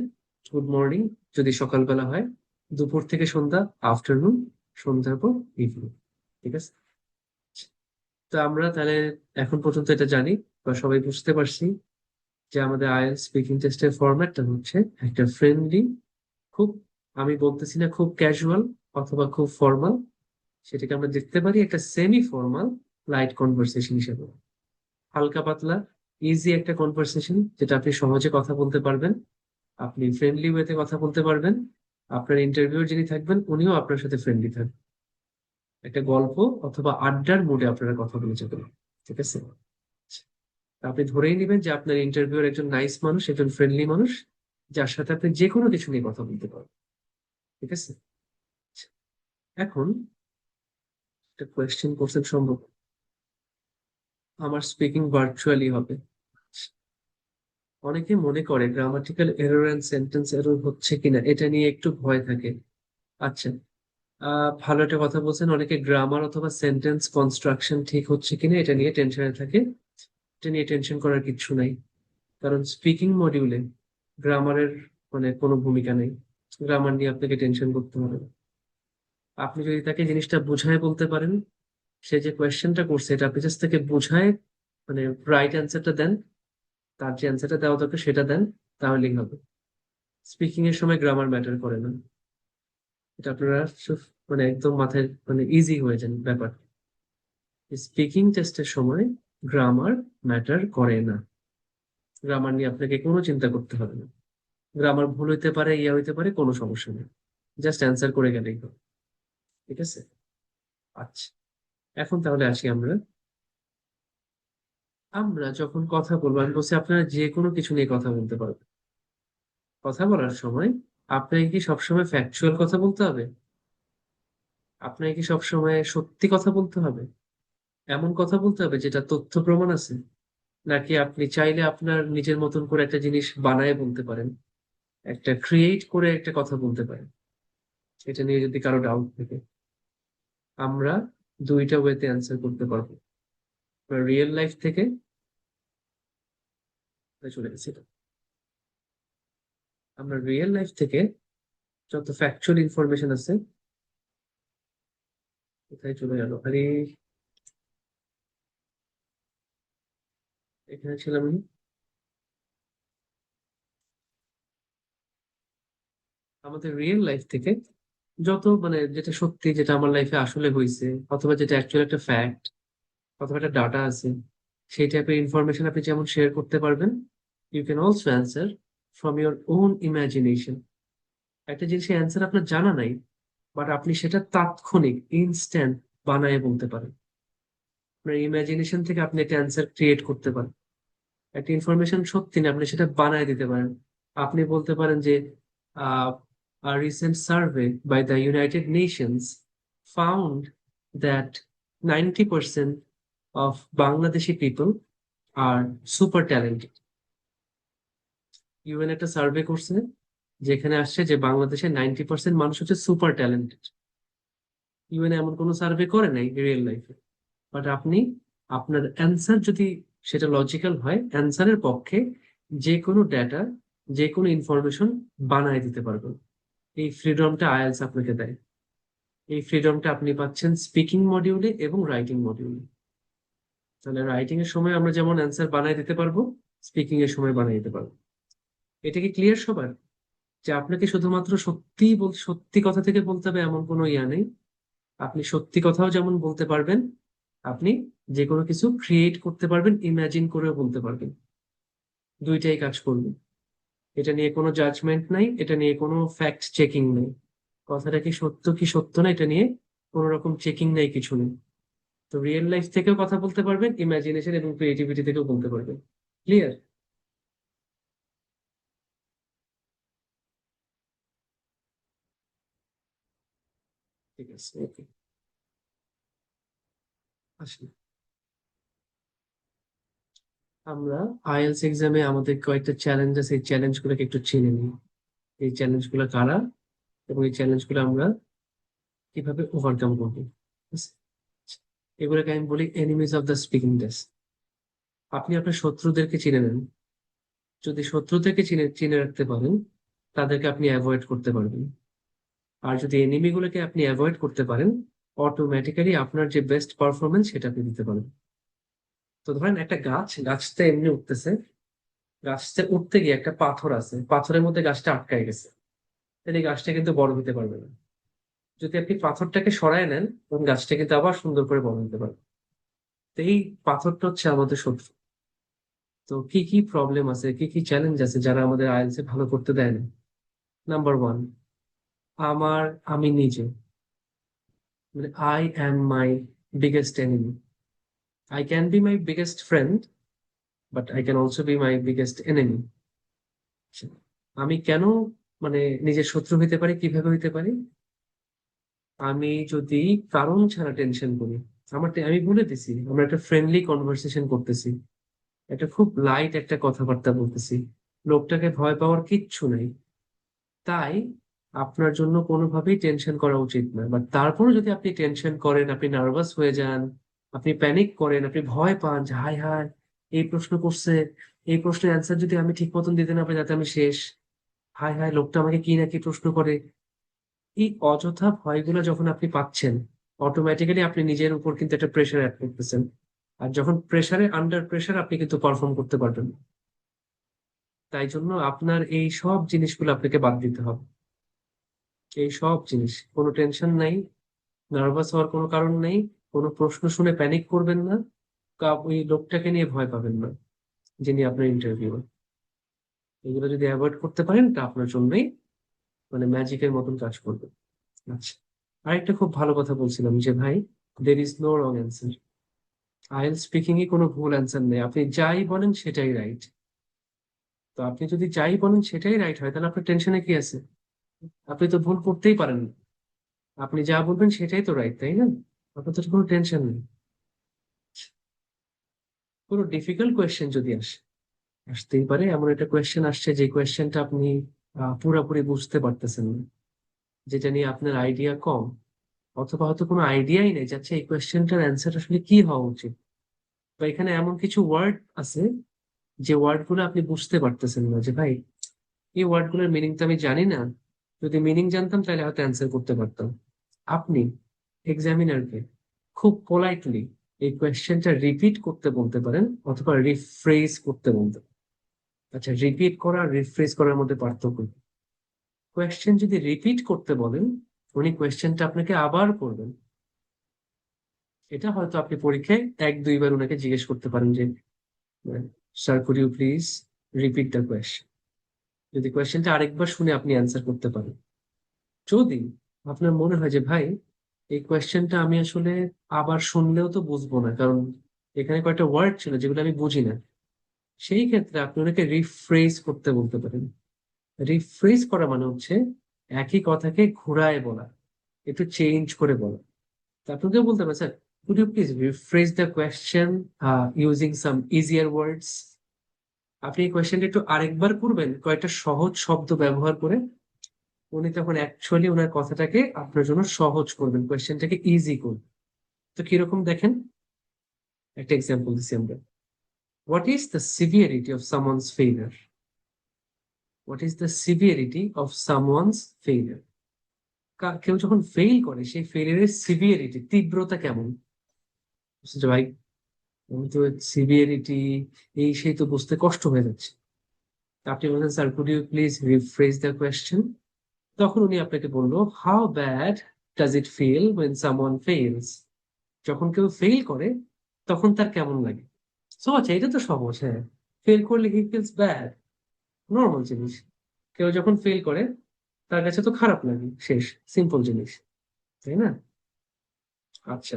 গুড মর্নিং যদি সকালবেলা হয়, দুপুর থেকে সন্ধ্যা আফটারনুন, সন্ধ্যার পর ইভিনিং, ঠিক আছে? তো আমরা তাহলে এখন পর্যন্ত এটা জানি বা সবাই বুঝতে পারছি যে আমাদের আইএলটিএস স্পিকিং টেস্টের ফরম্যাটটা হচ্ছে একটা ফ্রেন্ডলি, খুব, আমি বলতেছি না খুব ক্যাজুয়াল অথবা খুব ফর্মাল, সেটাকে আমরা দেখতে পারি একটা সেমি ফর্মাল লাইট কনভারসেশন হিসেবে। হালকা পাতলা ইজি একটা কনভারসেশন, যেটা আপনি সহজে কথা বলতে পারবেন, আপনি ফ্রেন্ডলি ওয়েতে কথা বলতে পারবেন, আপনার ইন্টারভিউর যিনি থাকবেন উনিও আপনার সাথে ফ্রেন্ডলি থাকবেন। একটা গল্প অথবা আড্ডার মুডে আপনারা কথা বলে যাবেন, ঠিক আছে? আপনি ধরেই নেবেন যে আপনার ইন্টারভিউর একজন নাইস মানুষ, একজন ফ্রেন্ডলি মানুষ, যার সাথে আপনি যে কোনো কিছু নিয়ে কথা বলতে পারবেন, ঠিক আছে? এখন একটা কোয়েশ্চেন করছেন সম্ভব, আমার স্পিকিং ভার্চুয়ালি হবে। অনেকে মনে করে grammatical error and sentence error হচ্ছে কিনা এটা নিয়ে একটু ভয় থাকে। আচ্ছা, ভালো একটা কথা বলছেন, অনেকে গ্রামার অথবা সেন্টেন্স কনস্ট্রাকশন ঠিক হচ্ছে কিনা এটা নিয়ে টেনশনে থাকে। এটা নিয়ে টেনশন করার কিছু নাই, কারণ স্পিকিং মডিউলে গ্রামারের মানে কোনো ভূমিকা নেই। গ্রামার নিয়ে আপনাকে টেনশন করতে হবে না। আপনি যদি তাকে জিনিসটা বুঝায় বলতে পারেন, সে যে কোয়েশ্চেনটা করছে এটা আপনি জাস্ট তাকে বুঝায় মানে রাইট অ্যান্সারটা দেন, তার যে অ্যান্সারটা দেওয়া দরকার সেটা দেন, তাহলেই হবে। স্পিকিং এর সময় গ্রামার ম্যাটার করে না, এটা আপনারা মানে একদম মাথায় মানে ইজি হয়ে যান ব্যাপার। স্পিকিং টেস্টের সময় গ্রামার ম্যাটার করে না, গ্রামার নিয়ে আপনাকে কোনো চিন্তা করতে হবে না। গ্রামার ভুল হইতে পারে, ইয়া হইতে পারে, কোনো সমস্যা নেই, জাস্ট অ্যান্সার করে গেলেই হবে, ঠিক আছে? আচ্ছা, এখন তাহলে আসি আমরা। আমরা যখন কথা বলবো, আমি বলছি আপনারা যে কোনো কিছু নিয়ে কথা বলতে পারবেন। কথা বলার সময় আপনাকে কি সবসময় ফ্যাকচুয়াল কথা বলতে হবে? আপনাকে কি সবসময় সত্যি কথা বলতে হবে? এমন কথা বলতে হবে যেটা তথ্য প্রমাণ আছে? নাকি আপনি চাইলে আপনার নিজের মতন করে একটা জিনিস বানায় বলতে পারেন, একটা ক্রিয়েট করে একটা কথা বলতে পারেন? এটা নিয়ে যদি কারো ডাউট থাকে, আমরা দুইটা ওয়েতে অ্যান্সার করতে পারবো। রিয়েল লাইফ থেকে, চলে গেছিল। আমরা রিয়েল লাইফ থেকে যত ফ্যাকচুয়াল ইনফরমেশন আছে, কোথায় চলে গেল? আরে, এখানে ছিলাম আমি। আমাদের রিয়েল লাইফ থেকে যত মানে যেটা সত্যি, যেটা আমার লাইফে আসলে হয়েছে, অথবা যেটা অ্যাকচুয়াল একটা ফ্যাক্ট অথবা একটা ডাটা আছে, সেই টাইপের ইনফরমেশন আপনি যেমন শেয়ার করতে পারবেন, you can also answer from your own imagination. একটা জিনিসের অ্যান্সার আপনার জানা নাই, বাট আপনি সেটা তাৎক্ষণিক ইনস্ট্যান্ট বানায় বলতে পারেন। আপনার ইমাজিনেশন থেকে আপনি একটা অ্যান্সার ক্রিয়েট করতে পারেন। একটা ইনফরমেশন সত্যি না, আপনি সেটা বানায় দিতে পারেন। আপনি বলতে পারেন যে a recent survey by the United Nations found that 90% of Bangladeshi people are super talented. UN একটা সার্ভে করছে, যেখানে আসছে যে বাংলাদেশের 90% মানুষ হচ্ছে সুপার ট্যালেন্টেড। ইউএন এমন কোনো সার্ভে করে নাই রিয়েল লাইফে। বাট আপনি আপনার অ্যান্সার যদি সেটা লজিক্যাল হয়, অ্যান্সারের পক্ষে যে কোনো ডেটা, যে কোনো ইনফরমেশন বানায় দিতে পারবেন। এই ফ্রিডমটা আইএলটিএস আপনাকে দেয়। এই ফ্রিডমটা আপনি পাচ্ছেন স্পিকিং মডিউলে এবং রাইটিং মডিউলে। তাহলে রাইটিং এর সময় আমরা যেমন অ্যান্সার বানায় দিতে পারবো, স্পিকিং এর সময় বানিয়ে দিতে পারবো। এটা কি ক্লিয়ার সবার? যে আপনাকে শুধুমাত্র সত্যি কথা থেকে বলতে হবে এমন কোনো ইয়া নেই। আপনি সত্যি কথাও যেমন বলতে পারবেন, আপনি যে কোনো কিছু ক্রিয়েট করতে পারবেন, ইমাজিন করেও বলতে পারবেন। দুইটাই কাজ করবে। এটা নিয়ে কোনো জাজমেন্ট নাই, এটা নিয়ে কোনো ফ্যাক্ট চেকিং নেই। কথাটা কি সত্য না, এটা নিয়ে কোনো রকম চেকিং নাই, কিছু নেই। তো রিয়েল লাইফ থেকেও কথা বলতে পারবেন, ইমাজিনেশন এবং ক্রিয়েটিভিটি থেকেও বলতে পারবেন। ক্লিয়ার? ঠিক আছে, ওকে। আসলে আমরা আইএলটিএস এক্সামে আমাদের কয়েকটা চ্যালেঞ্জ আছে, এই চ্যালেঞ্জ গুলোকে একটু চিনে নিই। এই চ্যালেঞ্জ গুলো কারা, এবং এই চ্যালেঞ্জ গুলো আমরা কিভাবে ওভারকাম করবো, ঠিক আছে? এগুলোকে আমি বলি enemies of the speaking test. আপনি আপনার শত্রুদেরকে চিনে নেন। যদি শত্রুদেরকে চিনে চিনে রাখতে পারেন, তাদেরকে আপনি অ্যাভয়েড করতে পারবেন। আর যদি এনিমি গুলোকে আপনি অ্যাভয়েড করতে পারেন, অটোমেটিক্যালি আপনার যে বেস্ট পারফরমেন্স সেটা আপনি দিতে পারেন। তো ধরেন একটা গাছটা এমনি উঠতেছে, গাছটা উঠতে গিয়ে একটা পাথর আছে, পাথরের মধ্যে গাছটা আটকায় গেছে, তাহলে এই গাছটা কিন্তু বড় হতে পারবে না। যদি আপনি পাথরটাকে সরায় নেন, তখন গাছটা কিন্তু আবার সুন্দর করে বড় হতে পারবে। তো এই পাথরটা হচ্ছে আমাদের শত্রু। তো কি কি প্রবলেম আছে, কি কি চ্যালেঞ্জ আছে যারা আমাদের আইএলটিএস ভালো করতে দেয় না? নাম্বার ওয়ান, আমার আমি নিজে, মানে I am my biggest enemy. I can be my biggest friend, but I can also be my biggest enemy. আমি কেন মানে নিজের শত্রু হইতে পারি, কিভাবে হইতে পারি? আমি যদি কারণ ছাড়া টেনশন করি, আমি বলে দিছি আমরা একটা ফ্রেন্ডলি কনভারসেশন করতেছি, একটা খুব লাইট একটা কথাবার্তা বলতেছি, লোকটাকে ভয় পাওয়ার কিচ্ছু নাই, তাই আপনার জন্য কোনোভাবেই টেনশন করা উচিত না। বাট তারপরে যদি আপনি টেনশন করেন, আপনি নার্ভাস হয়ে যান, আপনি প্যানিক করেন, আপনি ভয় পান যে হায় হায়, এই প্রশ্ন করছে, এই প্রশ্নের অ্যান্সার যদি আমি ঠিক মতন দিতে না পারি তাতে আমি শেষ, হায় হায় লোকটা আমাকে কি না কি প্রশ্ন করে, এই অযথা ভয়গুলো যখন আপনি পাচ্ছেন, অটোমেটিক্যালি আপনি নিজের উপর কিন্তু একটা প্রেশার অ্যাড করতেছেন। আর যখন আন্ডার প্রেশার আপনি কিন্তু পারফর্ম করতে পারবেন না। তাই জন্য আপনার এই সব জিনিসগুলো আপনাকে বাদ দিতে হবে। এই সব জিনিস, কোনো টেনশন নাই, নার্ভাস হওয়ার কোনো কারণ নেই, কোনো প্রশ্ন শুনে প্যানিক করবেন না, ওই লোকটাকে নিয়ে ভয় পাবেন না যিনি আপনার ইন্টারভিউ। এগুলো যদি অ্যাভয়েড করতে পারেন, তা আপনার জন্যই মানে ম্যাজিকের মতন কাজ করবে। আচ্ছা, আরেকটা খুব ভালো কথা বলছিলাম যে ভাই, there is no wrong answer. IELTS speaking এ কোনো ভুল অ্যান্সার নেই, আপনি যাই বলেন সেটাই রাইট। তো আপনি যদি যাই বলেন সেটাই রাইট হয়, তাহলে আপনার টেনশনে কি আছে? আপনি তো ভুল করতেই পারেন না। আপনি যা বলবেন সেটাই তো রাইট, তাই না? আপনার তো কোনো টেনশন নেই। কোনো ডিফিকাল্ট কোয়েশ্চেন যদি আসতেই পারে, এমন একটা কোয়েশ্চেন আসছে যে কোয়েশ্চেনটা আপনি পুরোপুরি বুঝতে পারতেছেন না, যেটা নিয়ে আপনার আইডিয়া কম, অথবা হয়তো কোনো আইডিয়াই নেই যাচ্ছে এই কোয়েশ্চেনটার অ্যান্সার আসলে কি হওয়া উচিত, বা এখানে এমন কিছু ওয়ার্ড আছে যে ওয়ার্ডগুলো আপনি বুঝতে পারতেছেন না, যে ভাই এই ওয়ার্ডগুলোর মিনিং তো আমি জানি না, যদি মিনিং জানতাম তাহলে হয়তো অ্যান্সার করতে পারতাম। আপনি এক্সামিনারকে খুব পোলাইটলি এই কোয়েশ্চেনটা রিপিট করতে বলতে পারেন, অথবা রিফ্রেজ করতে বলতে পারেন। আচ্ছা, রিপিট করা আর রিফ্রেজ করার মধ্যে পার্থক্য কি? কোয়েশ্চেন যদি রিপিট করতে বলেন, উনি কোয়েশ্চেনটা আপনাকে আবার করবেন। এটা হয়তো আপনি পরীক্ষায় এক দুইবার ওনাকে জিজ্ঞেস করতে পারেন যে, sir could you please repeat the question. যদি কোয়েশ্চেনটা আরেকবার শুনে আপনি অ্যান্সার করতে পারেন। যদি আপনার মনে হয় যে ভাই এই কোয়েশ্চেনটা আমি আসলে আবার শুনলেও তো বুঝবো না, কারণ এখানে কয়েকটা ওয়ার্ড ছিল যেগুলো আমি বুঝি না, সেই ক্ষেত্রে আপনি ওনাকে রিফ্রেজ করতে বলতে পারেন। রিফ্রেজ করা মানে হচ্ছে একই কথাকে ঘুরায় বলা, একটু চেঞ্জ করে বলা। তা আপনি কেউ বলতে পারেন, sir could you please rephrase the question using some easier words. আপনি এই কোয়েশ্চেনটা একটু আরেকবার করবেন কয়েকটা সহজ শব্দ ব্যবহার করে। উনি তখন অ্যাকচুয়ালি ওনার কথাটাকে আপনার জন্য সহজ করবেন, কোয়েশ্চেনটাকে ইজি করবেন। তো কিরকম দেখেন, একটা এক্সাম্পল দিচ্ছি আমরা। What is the severity of someone's failure? What is the severity of someone's failure? কেউ যখন ফেইল করে সেই ফেইলিয়ারের সিভিয়ারিটি, তীব্রতা কেমন? বুঝতে ভাই, আমি তো সিভিয়ারিটি এই সেই তো বুঝতে কষ্ট হয়ে যাচ্ছে। তা আপনি বলছেন, sir could you please rephrase the question. তখন উনি আপনাকে বললো, how bad does it feel when someone fails? যখন কেউ ফেইল করে তখন তার কেমন লাগে? সো আচ্ছা, এটা তো সহজ, হ্যাঁ। ফেল করলে হি ফিলস ব্যাড, নর্মাল জিনিস। কেউ যখন ফেল করে তার কাছে তো খারাপ লাগে, শেষ, সিম্পল জিনিস, তাই না? আচ্ছা,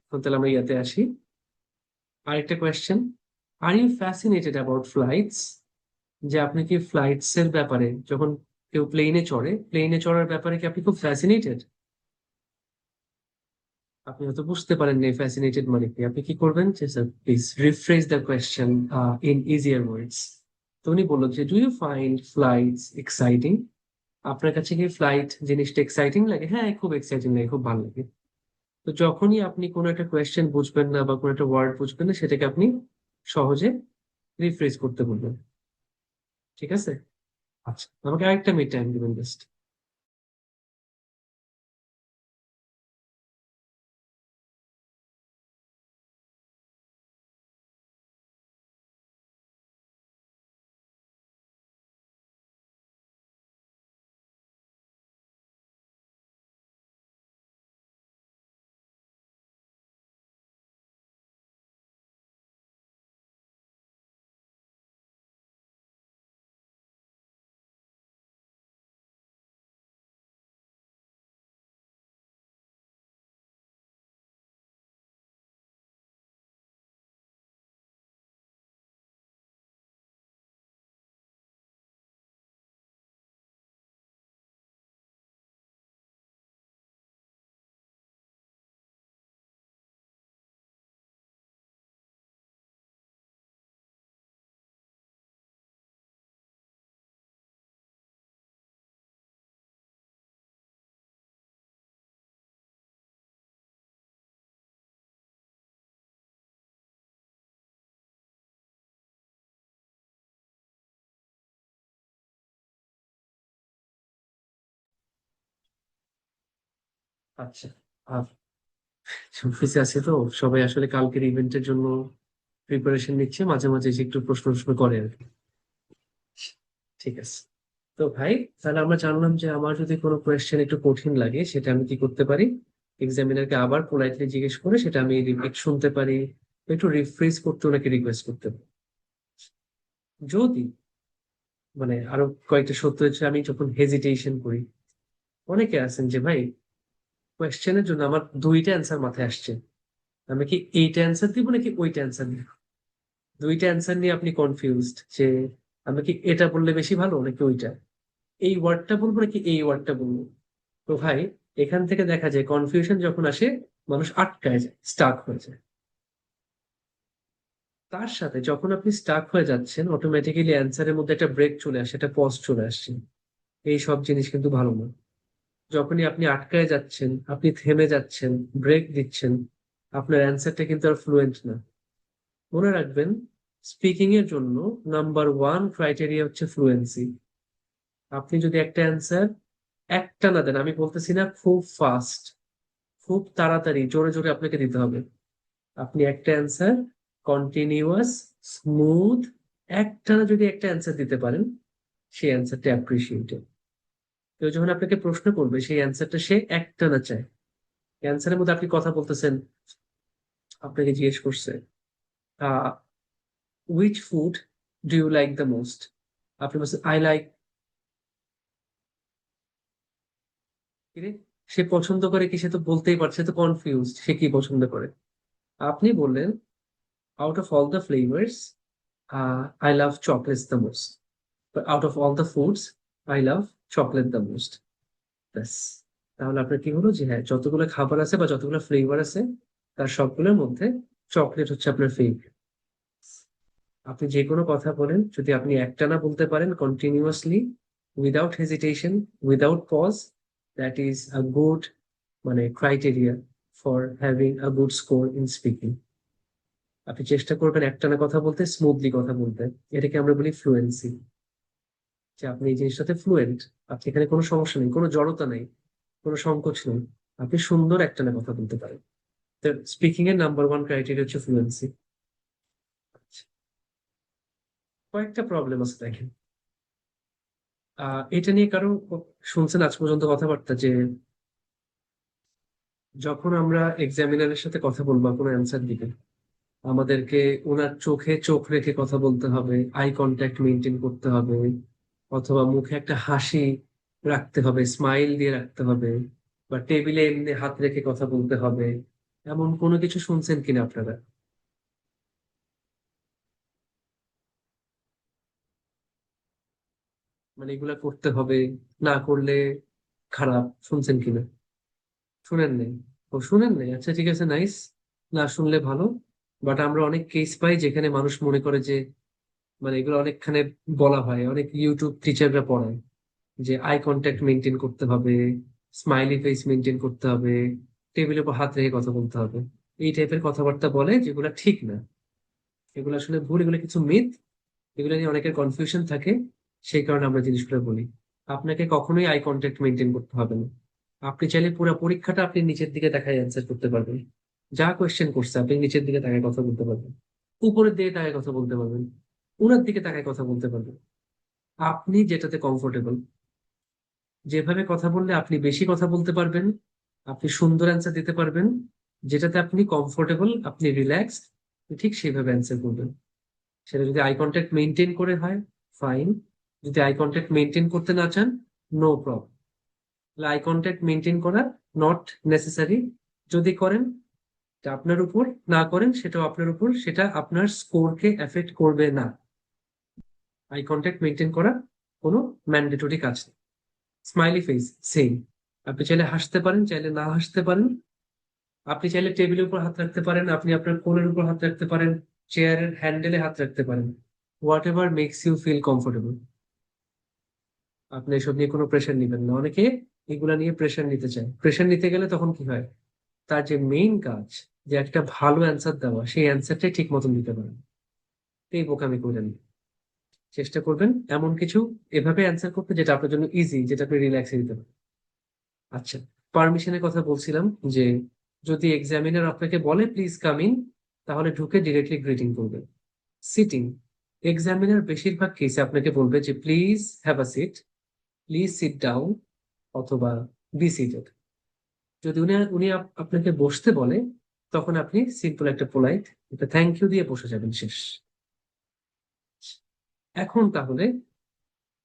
এখন তাহলে আমরা ইয়াতে আসি। আরেকটা question, are you fascinated about flights? যে আপনি কি ফ্লাইটস এর ব্যাপারে, যখন কেউ প্লেনে চড়ে, প্লেনে চড়ার ব্যাপারে কি আপনি খুব ফ্যাসিনেটেড? আপনি হয়তো বুঝতে পারেন না ফ্যাসিনেটেড মানে কি। আপনি কি করবেন যে, sir please refresh the question in easier words. তো উনি বললো যে, do you find flights exciting? আপনার কাছে কি ফ্লাইট জিনিসটা এক্সাইটিং লাগে? হ্যাঁ, খুব এক্সাইটিং লাগে, খুব ভালো লাগে। তো যখনই আপনি কোনো একটা কোয়েশ্চেন বুঝবেন না বা কোনো একটা ওয়ার্ড বুঝবেন না, সেটাকে আপনি সহজে রিফ্রেশ করতে বলবেন। ঠিক আছে? আচ্ছা, আমাকে আরেকটা মিনিট টাইম দিবেন জাস্ট। আচ্ছা, আর অফিসে আছে তো, সবাই আসলে কালকের ইভেন্টের জন্য প্রিপারেশন নিচ্ছে, মাঝে মাঝে এসে একটু প্রশ্ন প্রশ্ন করে আর কি। ঠিক আছে। তো ভাই, তাহলে আমরা জানলাম যে আমার যদি কোনো কোয়েশ্চেন একটু কঠিন লাগে সেটা আমি কি করতে পারি, এক্সামিনারকে আবার পোলাইটলি জিজ্ঞেস করে সেটা আমি রিপিট শুনতে পারি, একটু রিফ্রেশ করতে ওনাকে রিকোয়েস্ট করতে পারি। যদি মানে আরো কয়েকটা সত্য হচ্ছে, আমি যখন হেজিটেশন করি, অনেকে আছেন যে ভাই কোয়েশ্চেনের জন্য আমার দুইটা অ্যান্সার মাথায় আসছে, আমি কি এইটা অ্যান্সার দিব নাকি ওইটা অ্যান্সার দিব। দুইটা অ্যান্সার নিয়ে আপনি কনফিউজড যে আমি কি এটা বললে বেশি ভালো নাকি ওইটা, এই ওয়ার্ডটা বলবো নাকি এই ওয়ার্ডটা বলবো। তো ভাই, এখান থেকে দেখা যায় কনফিউশন যখন আসে, মানুষ আটকায় যায়, স্টাক হয়ে যায়। তার সাথে যখন আপনি স্টাক হয়ে যাচ্ছেন, অটোমেটিক্যালি অ্যান্সারের মধ্যে একটা ব্রেক চলে আসে, একটা পজ চলে আসছে। এই সব জিনিস কিন্তু ভালো না। যখনই আপনি আটকায় যাচ্ছেন, আপনি থেমে যাচ্ছেন, ব্রেক দিচ্ছেন, আপনার অ্যান্সারটা কিন্তু আর ফ্লুয়েন্ট না। মনে রাখবেন, স্পিকিং এর জন্য নাম্বার ওয়ান ক্রাইটেরিয়া হচ্ছে ফ্লুয়েন্সি। আপনি যদি একটা অ্যান্সার একটা না দেন, আমি বলতেছি না খুব ফাস্ট, খুব তাড়াতাড়ি জোরে জোরে আপনাকে দিতে হবে। আপনি একটা অ্যান্সার কন্টিনিউয়াস, স্মুথ, একটানা যদি একটা অ্যান্সার দিতে পারেন, সেই অ্যান্সারটা অ্যাপ্রিসিয়েটেড। কেউ যখন আপনাকে প্রশ্ন করবে সেই অ্যান্সারটা সে একটানা চায়। অ্যান্সারের মধ্যে আপনি কথা বলতেছেন, আপনাকে জিজ্ঞেস করছে which food do you like the most, আপনি বলছেন আই লাইক, সে পছন্দ করে কি, সে তো বলতেই পারছে, সে তো কনফিউজড সে কি পছন্দ করে। আপনি বললেন out of all the flavours I love chocolates the most, out of all the foods I love chocolate the most. ব্যাস, তাহলে আপনার কি হলো যে হ্যাঁ, যতগুলো খাবার আছে বা যতগুলো ফ্লেভার আছে তার সবগুলোর মধ্যে চকলেট হচ্ছে আপনার ফেভারিট। আপনি যে কোনো কথা বলেন, যদি আপনি একটানা বলতে পারেন continuously, without hesitation, without pause, that is a good মানে criteria for having a good score in speaking. আপনি চেষ্টা করবেন একটানা কথা বলতে, স্মুথলি কথা বলতে। এটাকে আমরা বলি ফ্লুয়েন্সি, যে আপনি এই জিনিসটাতে ফ্লুয়েন্ট। আপনি এখানে কোনো সমস্যা নেই, কোনো জড়তা নেই, কোনো সংকোচ নেই, আপনি সুন্দর একটানা কথা বলতে পারেন। তো স্পিকিং এর নাম্বার ওয়ান ক্রাইটেরিয়া হচ্ছে ফ্লুয়েন্সি। কয়েকটা প্রবলেম আছে দেখেন। এটা নিয়ে কারো শুনছেন আজ পর্যন্ত কথাবার্তা, যে যখন আমরা এক্সামিনারের সাথে কথা বলবো কোনো অ্যান্সার দিবে, আমাদেরকে ওনার চোখে চোখ রেখে কথা বলতে হবে, আই কন্ট্যাক্ট মেনটেন করতে হবে, অথবা মুখে একটা হাসি রাখতে হবে, স্মাইল দিয়ে রাখতে হবে, বা টেবিলে এমনি হাত রেখে কথা বলতে হবে, এমন কোনো কিছু শুনছেন কিনা আপনারা? মানে এগুলা করতে হবে, না করলে খারাপ, শুনছেন কিনা? শুনেন নাই? ও শুনেন নাই, আচ্ছা ঠিক আছে, নাইস। না শুনলে ভালো। বাট আমরা অনেক কেস পাই যেখানে মানুষ মনে করে যে মানে এগুলো অনেকখানে বলা হয়, অনেক ইউটিউব টিচাররা পড়ায় যে আই কন্ট্যাক্ট মেনটেন করতে হবে, স্মাইলি ফেস মেনটেন করতে হবে, টেবিলের উপর হাত রেখে কথা বলতে হবে। এই টাইপের কথাবার্তা বলে, যেগুলো ঠিক না, এগুলো আসলে ভুল, এগুলো কিছু মিথ, এগুলো নিয়ে অনেকের কনফিউশন থাকে। সেই কারণে আমরা জিনিসগুলো বলি। আপনাকে কখনোই আই কন্ট্যাক্ট মেনটেন করতে হবে না। আপনি চাইলে পুরো পরীক্ষাটা আপনি নিচের দিকে তাকায় অ্যান্সার করতে পারবেন। যা কোয়েশ্চেন করছে আপনি নিচের দিকে তাকায় কথা বলতে পারবেন, উপরের দিকে তাকায় কথা বলতে পারবেন, উনার দিকে তাকায় কথা বলতে পারবেন। আপনি যেটাতে কমফোর্টেবল, যেভাবে কথা বললে আপনি বেশি কথা বলতে পারবেন, আপনি সুন্দর অ্যান্সার দিতে পারবেন, যেটাতে আপনি কমফোর্টেবল, আপনি রিল্যাক্স, ঠিক সেইভাবে অ্যান্সার করবেন। সেটা যদি আই কন্ট্যাক্ট মেনটেন করে হয়, ফাইন। যদি আই কন্ট্যাক্ট মেনটেন করতে না চান, no problem. Eye contact maintain করা নট নেসেসারি। যদি করেন এটা আপনার উপর, না করেন সেটাও আপনার উপর, সেটা আপনার স্কোরকে এফেক্ট করবে না। আই কন্ট্যাক্ট মেনটেন করা কোনো ম্যান্ডেটরি কাজ নেই। স্মাইলি ফেস সেম, আপনি চাইলে হাসতে পারেন, চাইলে না হাসতে পারেন। আপনি চাইলে টেবিলের উপর হাত রাখতে পারেন, আপনি আপনার কোলের উপর হাত রাখতে পারেন, চেয়ারের হ্যান্ডেলে হাত রাখতে পারেন, whatever makes you feel comfortable. আপনি এসব নিয়ে কোনো প্রেশার নিবেন না। অনেকে এগুলা নিয়ে প্রেশার নিতে চায়, প্রেশার নিতে গেলে তখন কি হয়, তার যে মেইন কাজ, যে একটা ভালো অ্যান্সার দেওয়া, সেই অ্যান্সারটাই ঠিক মতন দিতে পারেন। এই বোকামি করেন না। চেষ্টা করবেন এমন কিছু এভাবে অ্যান্সার করতে যেটা আপনার জন্য ইজি, যেটা আপনি রিল্যাক্সে দিতে পারেন। আচ্ছা, পারমিশনের কথা বলছিলাম, যে যদি এক্সামিনার আপনাকে বলে প্লিজ কাম ইন, তাহলে ঢুকে ডিরেক্টলি গ্রিটিং করবেন। সিটিং, এক্সামিনার বেশিরভাগ কেসে আপনাকে বলবে যে please have a seat, please sit down, অথবা বি সিটেড। যদি উনি উনি আপনাকে বসতে বলে, তখন আপনি সিম্পল একটা পোলাইট একটা থ্যাংক ইউ দিয়ে বসে যাবেন, শেষ। এখন তাহলে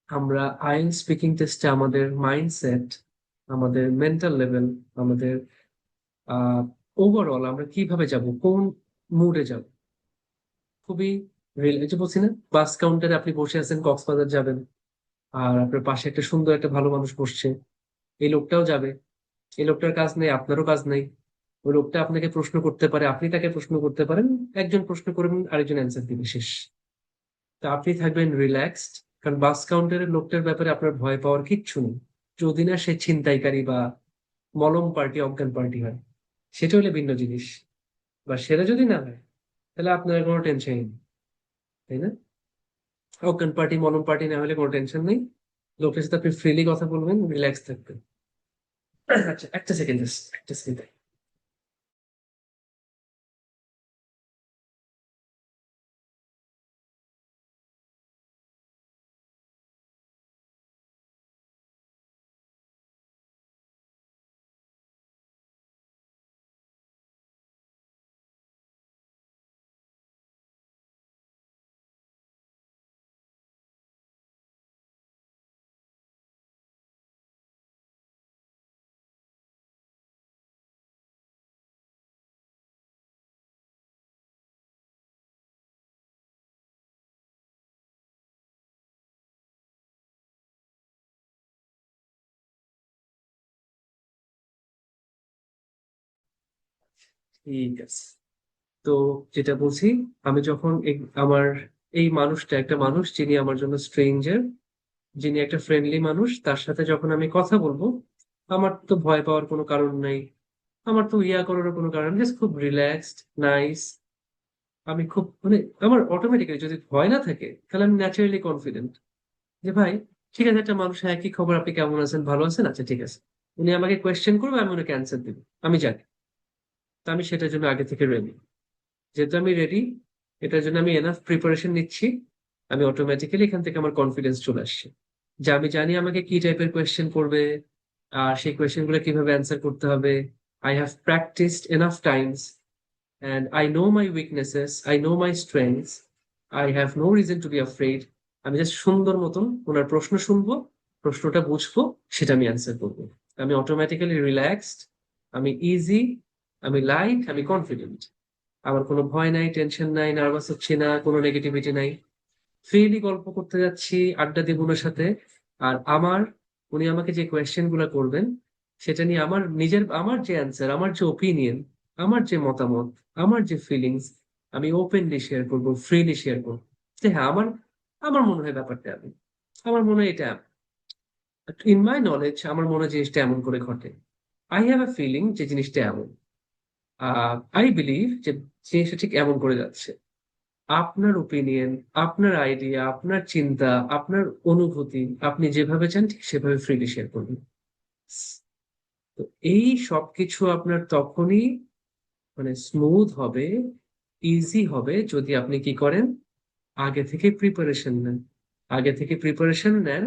আমরা আইএলটিএস স্পিকিং টেস্টে আমাদের মাইন্ডসেট, আমাদের মেন্টাল লেভেল, আমাদের ওভারঅল আমরা কিভাবে যাব, কোন মুডে যাব, খুবই রিল, এই যে বলছি না, বাস কাউন্টারে আপনি বসে আছেন, কক্সবাজার যাবেন, আর আপনার পাশে একটা সুন্দর একটা ভালো মানুষ বসছে, এই লোকটাও যাবে, এই লোকটার কাজ নেই, আপনারও কাজ নেই। ওই লোকটা আপনাকে প্রশ্ন করতে পারে, আপনি তাকে প্রশ্ন করতে পারেন, একজন প্রশ্ন করবেন, আরেকজন অ্যান্সার দিবে, শেষ। তা আপনি থাকবেন রিল্যাক্সড, কারণ বাস কাউন্টারের লোকটার ব্যাপারে আপনার ভয় পাওয়ার কিচ্ছু নেই, যদি না সে ছিনতাইকারী বা মলম পার্টি, অজ্ঞান পার্টি হয়, সেটা হলে ভিন্ন জিনিস। বা সেটা যদি না হয়, তাহলে আপনার কোনো টেনশন নেই। তাই না? অজ্ঞান পার্টি মলম পার্টি না হলে কোনো টেনশন নেই, লোকের সাথে আপনি ফ্রিলি কথা বলবেন, রিল্যাক্স থাকবেন। আচ্ছা, একটা সেকেন্ড, একটা সেকেন্ড। ঠিক আছে, তো যেটা বলছি, আমি যখন আমার এই মানুষটা একটা মানুষ যিনি আমার জন্য স্ট্রেঞ্জার, যিনি একটা ফ্রেন্ডলি মানুষ, তার সাথে যখন আমি কথা বলবো, আমার তো ভয় পাওয়ার কোনো কারণ নাই, আমার তো ইয়া করারও কোনো কারণ, জাস্ট খুব রিল্যাক্সড, নাইস। আমি খুব মানে আমার অটোমেটিক্যালি যদি ভয় না থাকে তাহলে আমি ন্যাচারালি কনফিডেন্ট যে ভাই ঠিক আছে, একটা মানুষ, হ্যাঁ কি খবর, আপনি কেমন আছেন, ভালো আছেন, আচ্ছা ঠিক আছে। উনি আমাকে কোয়েশ্চেন করবে, আমি ওনাকে অ্যান্সার দিব, আমি জানি। তো আমি সেটার জন্য আগে থেকে রেডি। যেহেতু আমি রেডি, এটার জন্য আমি এনাফ প্রিপারেশন নিচ্ছি, আমি অটোমেটিক্যালি এখান থেকে আমার কনফিডেন্স চলে আসছে যে আমি জানি আমাকে কি টাইপের কোয়েশ্চেন করবে, আর সেই কোয়েশ্চেন গুলো কিভাবে অ্যান্সার করতে হবে। I have practised enough times, and I know my weaknesses, I know my strengths, I have no reason to be afraid. আমি জাস্ট সুন্দর মতন ওনার প্রশ্ন শুনবো, প্রশ্নটা বুঝবো, সেটা আমি অ্যান্সার করবো। আমি অটোমেটিক্যালি রিল্যাক্সড, আমি ইজি, আমি লাইট, আমি কনফিডেন্ট। আমার কোনো ভয় নাই, টেনশন নাই, নার্ভাস হচ্ছি না, কোনো নেগেটিভিটি নাই। ফ্রিলি গল্প করতে যাচ্ছি, আড্ডা দিব ওনার সাথে। আর উনি আমাকে যে কোয়েশ্চেন গুলো করবেন, সেটা নিয়ে আমার নিজের, আমার যে অ্যান্সার, আমার যে ওপিনিয়ন, আমার যে মতামত, আমার যে ফিলিংস, আমি ওপেনলি শেয়ার করবো, ফ্রিলি শেয়ার করবো। যে হ্যাঁ, আমার আমার মনে হয় ব্যাপারটা এমন, আমার মনে হয় এটা, ইন মাই নলেজ আমার মনে হয় জিনিসটা এমন করে ঘটে। আই হ্যাভ এ ফিলিং যে জিনিসটা এমন, আই বিলিভ যে জিনিসটা ঠিক এমন করে যাচ্ছে। আপনার ওপিনিয়ন, আপনার আইডিয়া, আপনার চিন্তা, আপনার অনুভূতি, আপনি যেভাবে চান ঠিক সেভাবে ফ্রিলি শেয়ার করবেন। তো এই সবকিছু আপনার তখনই মানে স্মুথ হবে, ইজি হবে যদি আপনি কি করেন, আগে থেকে প্রিপারেশন নেন। আগে থেকে প্রিপারেশন নেন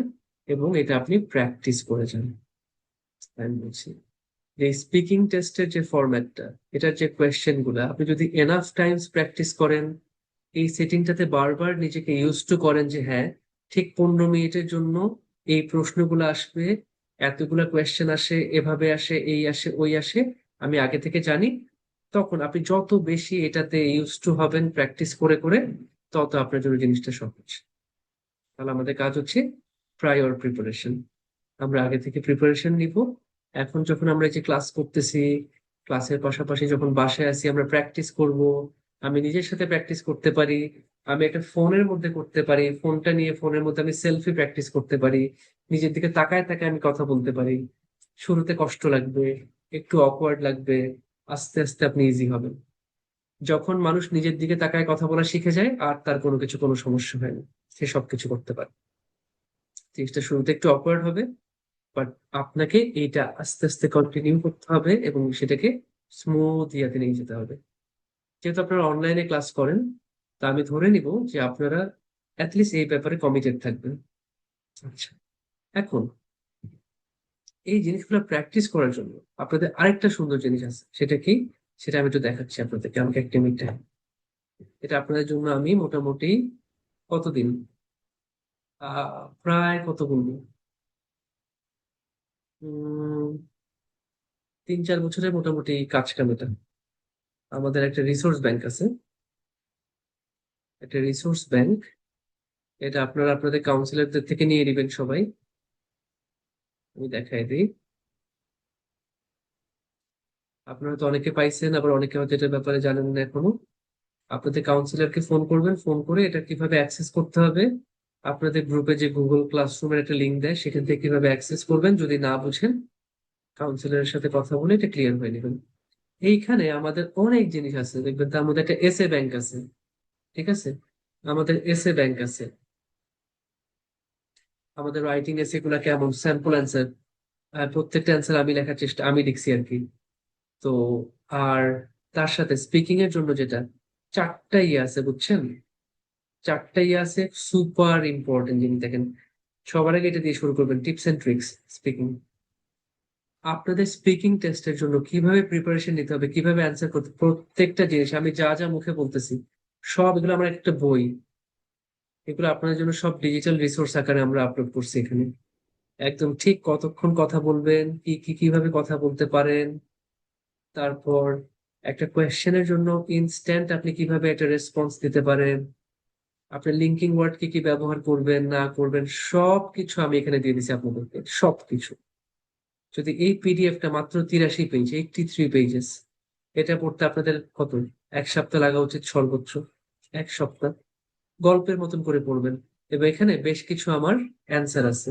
এবং এটা আপনি প্র্যাকটিস করে যান। আমি বলছি যে স্পিকিং টেস্টের যে ফরম্যাটটা, এটার যে কোয়েশ্চেন গুলা, আপনি যদি এনাফ টাইমস প্র্যাকটিস করেন, এই সেটিংটাতে বারবার নিজেকে ইউজ টু করেন যে হ্যাঁ, ঠিক 15 মিনিটের জন্য এই প্রশ্নগুলো আসবে, এতগুলা কোয়েশ্চেন আসে, এভাবে আসে, এই আসে, ওই আসে, আমি আগে থেকে জানি। তখন আপনি যত বেশি এটাতে ইউজ টু হবেন প্র্যাকটিস করে করে, তত আপনার জন্য জিনিসটা সহজ। তাহলে আমাদের কাজ হচ্ছে প্রায়র প্রিপারেশন। আমরা আগে থেকে প্রিপারেশন নিব। এখন যখন আমরা এই যে ক্লাস করতেছি, ক্লাসের পাশাপাশি যখন বাসায় আছি আমরা প্র্যাকটিস করব। আমি নিজের সাথে প্র্যাকটিস করতে পারি, আমি একটা ফোনের মধ্যে করতে পারি, ফোনটা নিয়ে ফোনের মধ্যে আমি সেলফি প্র্যাকটিস করতে পারি, নিজের দিকে তাকায় তাকায় আমি কথা বলতে পারি। শুরুতে কষ্ট লাগবে, একটু অকওয়ার্ড লাগবে, আস্তে আস্তে আপনি ইজি হবেন। যখন মানুষ নিজের দিকে তাকায় কথা বলা শিখে যায়, আর তার কোনো কিছু কোনো সমস্যা হয় না, সে সবকিছু করতে পারে। জিনিসটা শুরুতে একটু অকওয়ার্ড হবে, বাট আপনাকে এইটা আস্তে আস্তে কন্টিনিউ করতে হবে এবং সেটাকে স্মুথ ইয়াতে নিয়ে যেতে হবে। যেহেতু আপনারা অনলাইনে ক্লাস করেন, তা আমি ধরে নিব যে আপনারা অ্যাটলিস্ট এই ব্যাপারে কমিটেড থাকবেন। আচ্ছা, এখন এই জিনিসগুলো প্র্যাকটিস করার জন্য আপনাদের আরেকটা সুন্দর জিনিস আছে, সেটা কি, সেটা আমি একটু দেখাচ্ছি আপনাদেরকে, আমাকে একটা মিনিট টাইম। এটা আপনাদের জন্য আমি মোটামুটি কতদিন, প্রায় কত বলবো, উম 3-4 বছরের মোটামুটি কাজ কাম এটা। আমাদের একটা রিসোর্স ব্যাংক আছে, একটা রিসোর্স ব্যাংক। এটা আপনারা আপনাদের কাউন্সিলরদের থেকে নিয়ে নেবেন সবাই। আমি দেখাই দিই। আপনারা তো অনেকে পাইছেন, আবার অনেকে হয়তো এটার ব্যাপারে জানেন না এখনো। আপনাদের কাউন্সিলরকে ফোন করবেন, ফোন করে এটা কিভাবে অ্যাক্সেস করতে হবে, আপনাদের গ্রুপে যে গুগল ক্লাসরুমের একটা লিঙ্ক দেয় সেখান থেকে কিভাবে অ্যাক্সেস করবেন যদি না বুঝেন, কাউন্সিলরের সাথে কথা বলে এটা ক্লিয়ার হয়ে নেবেন। এইখানে আমাদের অনেক জিনিস আছে, দেখবেন তার মধ্যে একটা এসএ ব্যাংক আছে, ঠিক আছে? আমাদের এসে ব্যাংক আছে, আমাদের রাইটিং এসে গুলা কেমন, স্যাম্পল অ্যান্সার, প্রত্যেকটা অ্যান্সার আমি লেখার চেষ্টা, আমি লিখছি আর কি। তো আর তার সাথে স্পিকিং এর জন্য যেটা, চারটা ইয়ে আছে বুঝছেন, চারটা ইয়ে আছে সুপার ইম্পর্টেন্ট জিনিস। দেখেন, সবার আগে এটা দিয়ে শুরু করবেন, টিপস এন্ড ট্রিক্স স্পিকিং। আপনাদের স্পিকিং টেস্টের জন্য কিভাবে প্রিপারেশন নিতে হবে, কিভাবে অ্যান্সার করতে, প্রত্যেকটা জিনিস আমি যা যা মুখে বলতেছি সব এগুলো আমার একটা বই, এগুলো আপনাদের জন্য সব ডিজিটাল রিসোর্স আকারে আমরা আপলোড করছি এখানে। একদম ঠিক কতক্ষণ কথা বলবেন, কি কি কিভাবে কথা বলতে পারেন, তারপর একটা কোয়েশ্চেনের জন্য ইনস্ট্যান্ট আপনি কিভাবে একটা রেসপন্স দিতে পারেন, আপনি লিঙ্কিং ওয়ার্ড কি কি ব্যবহার করবেন না করবেন, সবকিছু আমি এখানে দিয়ে দিচ্ছি আপনাদেরকে, সবকিছু। যদি এই পিডিএফটা মাত্র 83 পেজ, 83 পেজেস, এটা পড়তে আপনাদের কত, 1 সপ্তাহ লাগা উচিত সর্বোচ্চ, 1 সপ্তাহ। গল্পের মতন করে পড়বেন। এবং এখানে বেশ কিছু আমার অ্যান্সার আছে,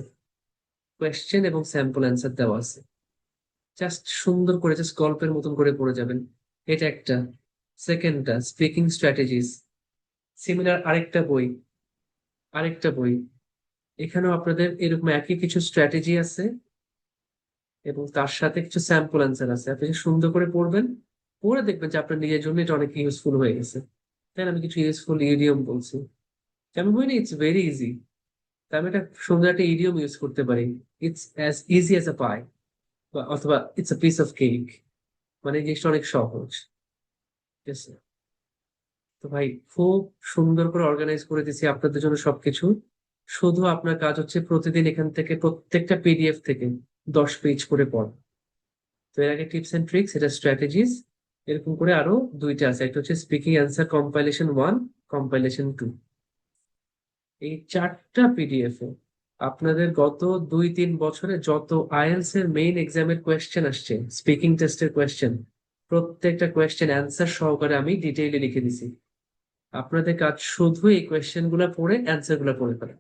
কোয়েশ্চেন এবং স্যাম্পল অ্যান্সার দেওয়া আছে, জাস্ট সুন্দর করে জাস্ট গল্পের মতন করে পড়ে যাবেন। এটা একটা। সেকেন্ডটা স্পিকিং স্ট্র্যাটেজিস, সিমিলার আরেকটা বই, এখানেও আপনাদের এরকম একই কিছু স্ট্র্যাটেজি আছে এবং তার সাথে কিছু স্যাম্পল অ্যান্সার আছে। আপনি যে সুন্দর করে পড়বেন, পড়ে দেখবেন যে আপনার নিজের জন্য এটা অনেক ইউজফুল হয়ে গেছে। তাই না? আমি কিছু ইউজফুল ইডিয়ম বলছি, আমি বলি ইটস ভেরি ইজি, তাই আমি একটা সুন্দর একটা ইডিয়ম ইউজ করতে পারি, it's as easy as a pie, অথবা it's a piece of cake, মানে এই জিনিসটা অনেক সহজ। ঠিক আছে? তো ভাই, খুব সুন্দর করে অর্গানাইজ করে দিছি আপনাদের জন্য সবকিছু। শুধু আপনার কাজ হচ্ছে প্রতিদিন এখান থেকে প্রত্যেকটা পিডিএফ থেকে 10 পেজ করে পড়া। তো এর আগে টিপস এন্ড ট্রিক্স, এটা স্ট্র্যাটেজিস, এরকম করে আরো দুইটা আছে, একটা হচ্ছে স্পিকিং অ্যান্সার কম্পাইলেশন 1, কম্পাইলেশন 2। এই চারটা পিডিএফ এ আপনাদের গত 2-3 বছরে যত আইএলটিএস এর মেইন এক্সামের কোয়েশ্চেন আসছে, স্পিকিং টেস্টের কোয়েশ্চেন, প্রত্যেকটা কোয়েশ্চেন অ্যান্সার সহকারে আমি ডিটেইলে লিখে দিছি। আপনাদের কাজ শুধু এই কোয়েশ্চেন গুলা পড়ে অ্যান্সার গুলা পড়ে ফেলা।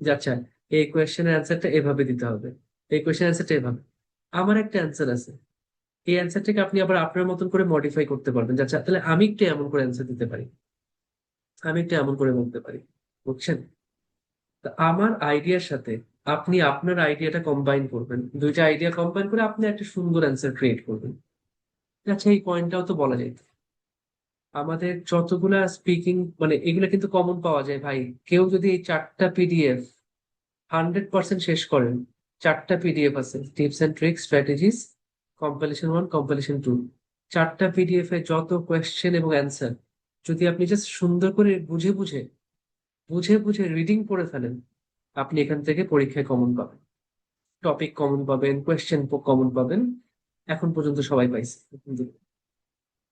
যে আচ্ছা, এই কোয়েশ্চেনের অ্যান্সারটা এভাবে দিতে হবে, এই কোয়েশ্চেন অ্যান্সারটা এভাবে। আমার একটা অ্যান্সার আছে, এই অ্যান্সারটাকে আপনি আবার আপনার মতন করে মডিফাই করতে পারবেন। যে আচ্ছা, তাহলে আমি একটু এমন করে অ্যান্সার দিতে পারি, আমি একটু এমন করে বলতে পারি। বুঝছেন? তা আমার আইডিয়ার সাথে আপনি আপনার আইডিয়াটা কম্বাইন করবেন, দুইটা আইডিয়া কম্বাইন করে আপনি একটা সুন্দর অ্যান্সার ক্রিয়েট করবেন। আচ্ছা, এই পয়েন্টটাও তো বলা যায়, আমাদের যতগুলা স্পিকিং মানে এগুলা কিন্তু কমন পাওয়া যায় ভাই। কেউ যদি এই চারটা পিডিএফ 100% শেষ করেন, চারটা পিডিএফ আছে, tips and tricks, strategies, compilation 1, compilation 2, চারটা পিডিএফ এ যত কোয়েশ্চেন এবং অ্যান্সার, যদি আপনি জাস্ট সুন্দর করে বুঝে বুঝে বুঝে বুঝে রিডিং পড়ে ফেলেন, আপনি এখান থেকে পরীক্ষায় কমন পাবেন, টপিক কমন পাবেন, কোয়েশ্চেন কমন পাবেন। এখন পর্যন্ত সবাই পাইছে, কিন্তু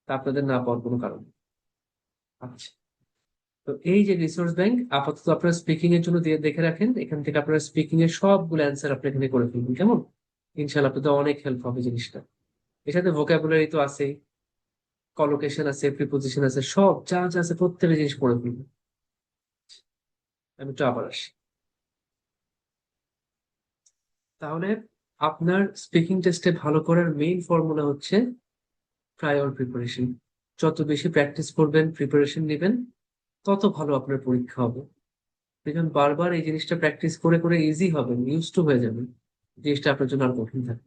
তা আপনাদের না পাওয়ার কোনো কারণ নেই। আচ্ছা, তো এই যে রিসোর্স ব্যাংক আপাতত আপনারা স্পিকিং এর জন্য দিয়ে দেখে রাখেন, এখান থেকে আপনারা স্পিকিং এর সবগুলো অ্যান্সার আপনি এখানে করে ফেলবেন, কেমন? ইনশাল্লাহ আপনাদের অনেক হেল্প হবে জিনিসটা। এর সাথে ভোকাবুলারি তো আছেই, কলোকেশন আছে, প্রিপোজিশন আছে, সব যা যা আছে প্রত্যেকটা জিনিস পড়ে ফেলবেন। আমি একটু আবার আসি। তাহলে আপনার স্পিকিং টেস্টে ভালো করার মেইন ফর্মুলা হচ্ছে প্রায়র প্রিপারেশন। যত বেশি প্র্যাকটিস করবেন, প্রিপারেশন নেবেন, তত ভালো আপনার পরীক্ষা হবে। দেখুন, বারবার এই জিনিসটা প্র্যাকটিস করে করে ইজি হবেন, ইউজ টু হয়ে যাবেন, জিনিসটা আপনার জন্য আর কঠিন থাকে।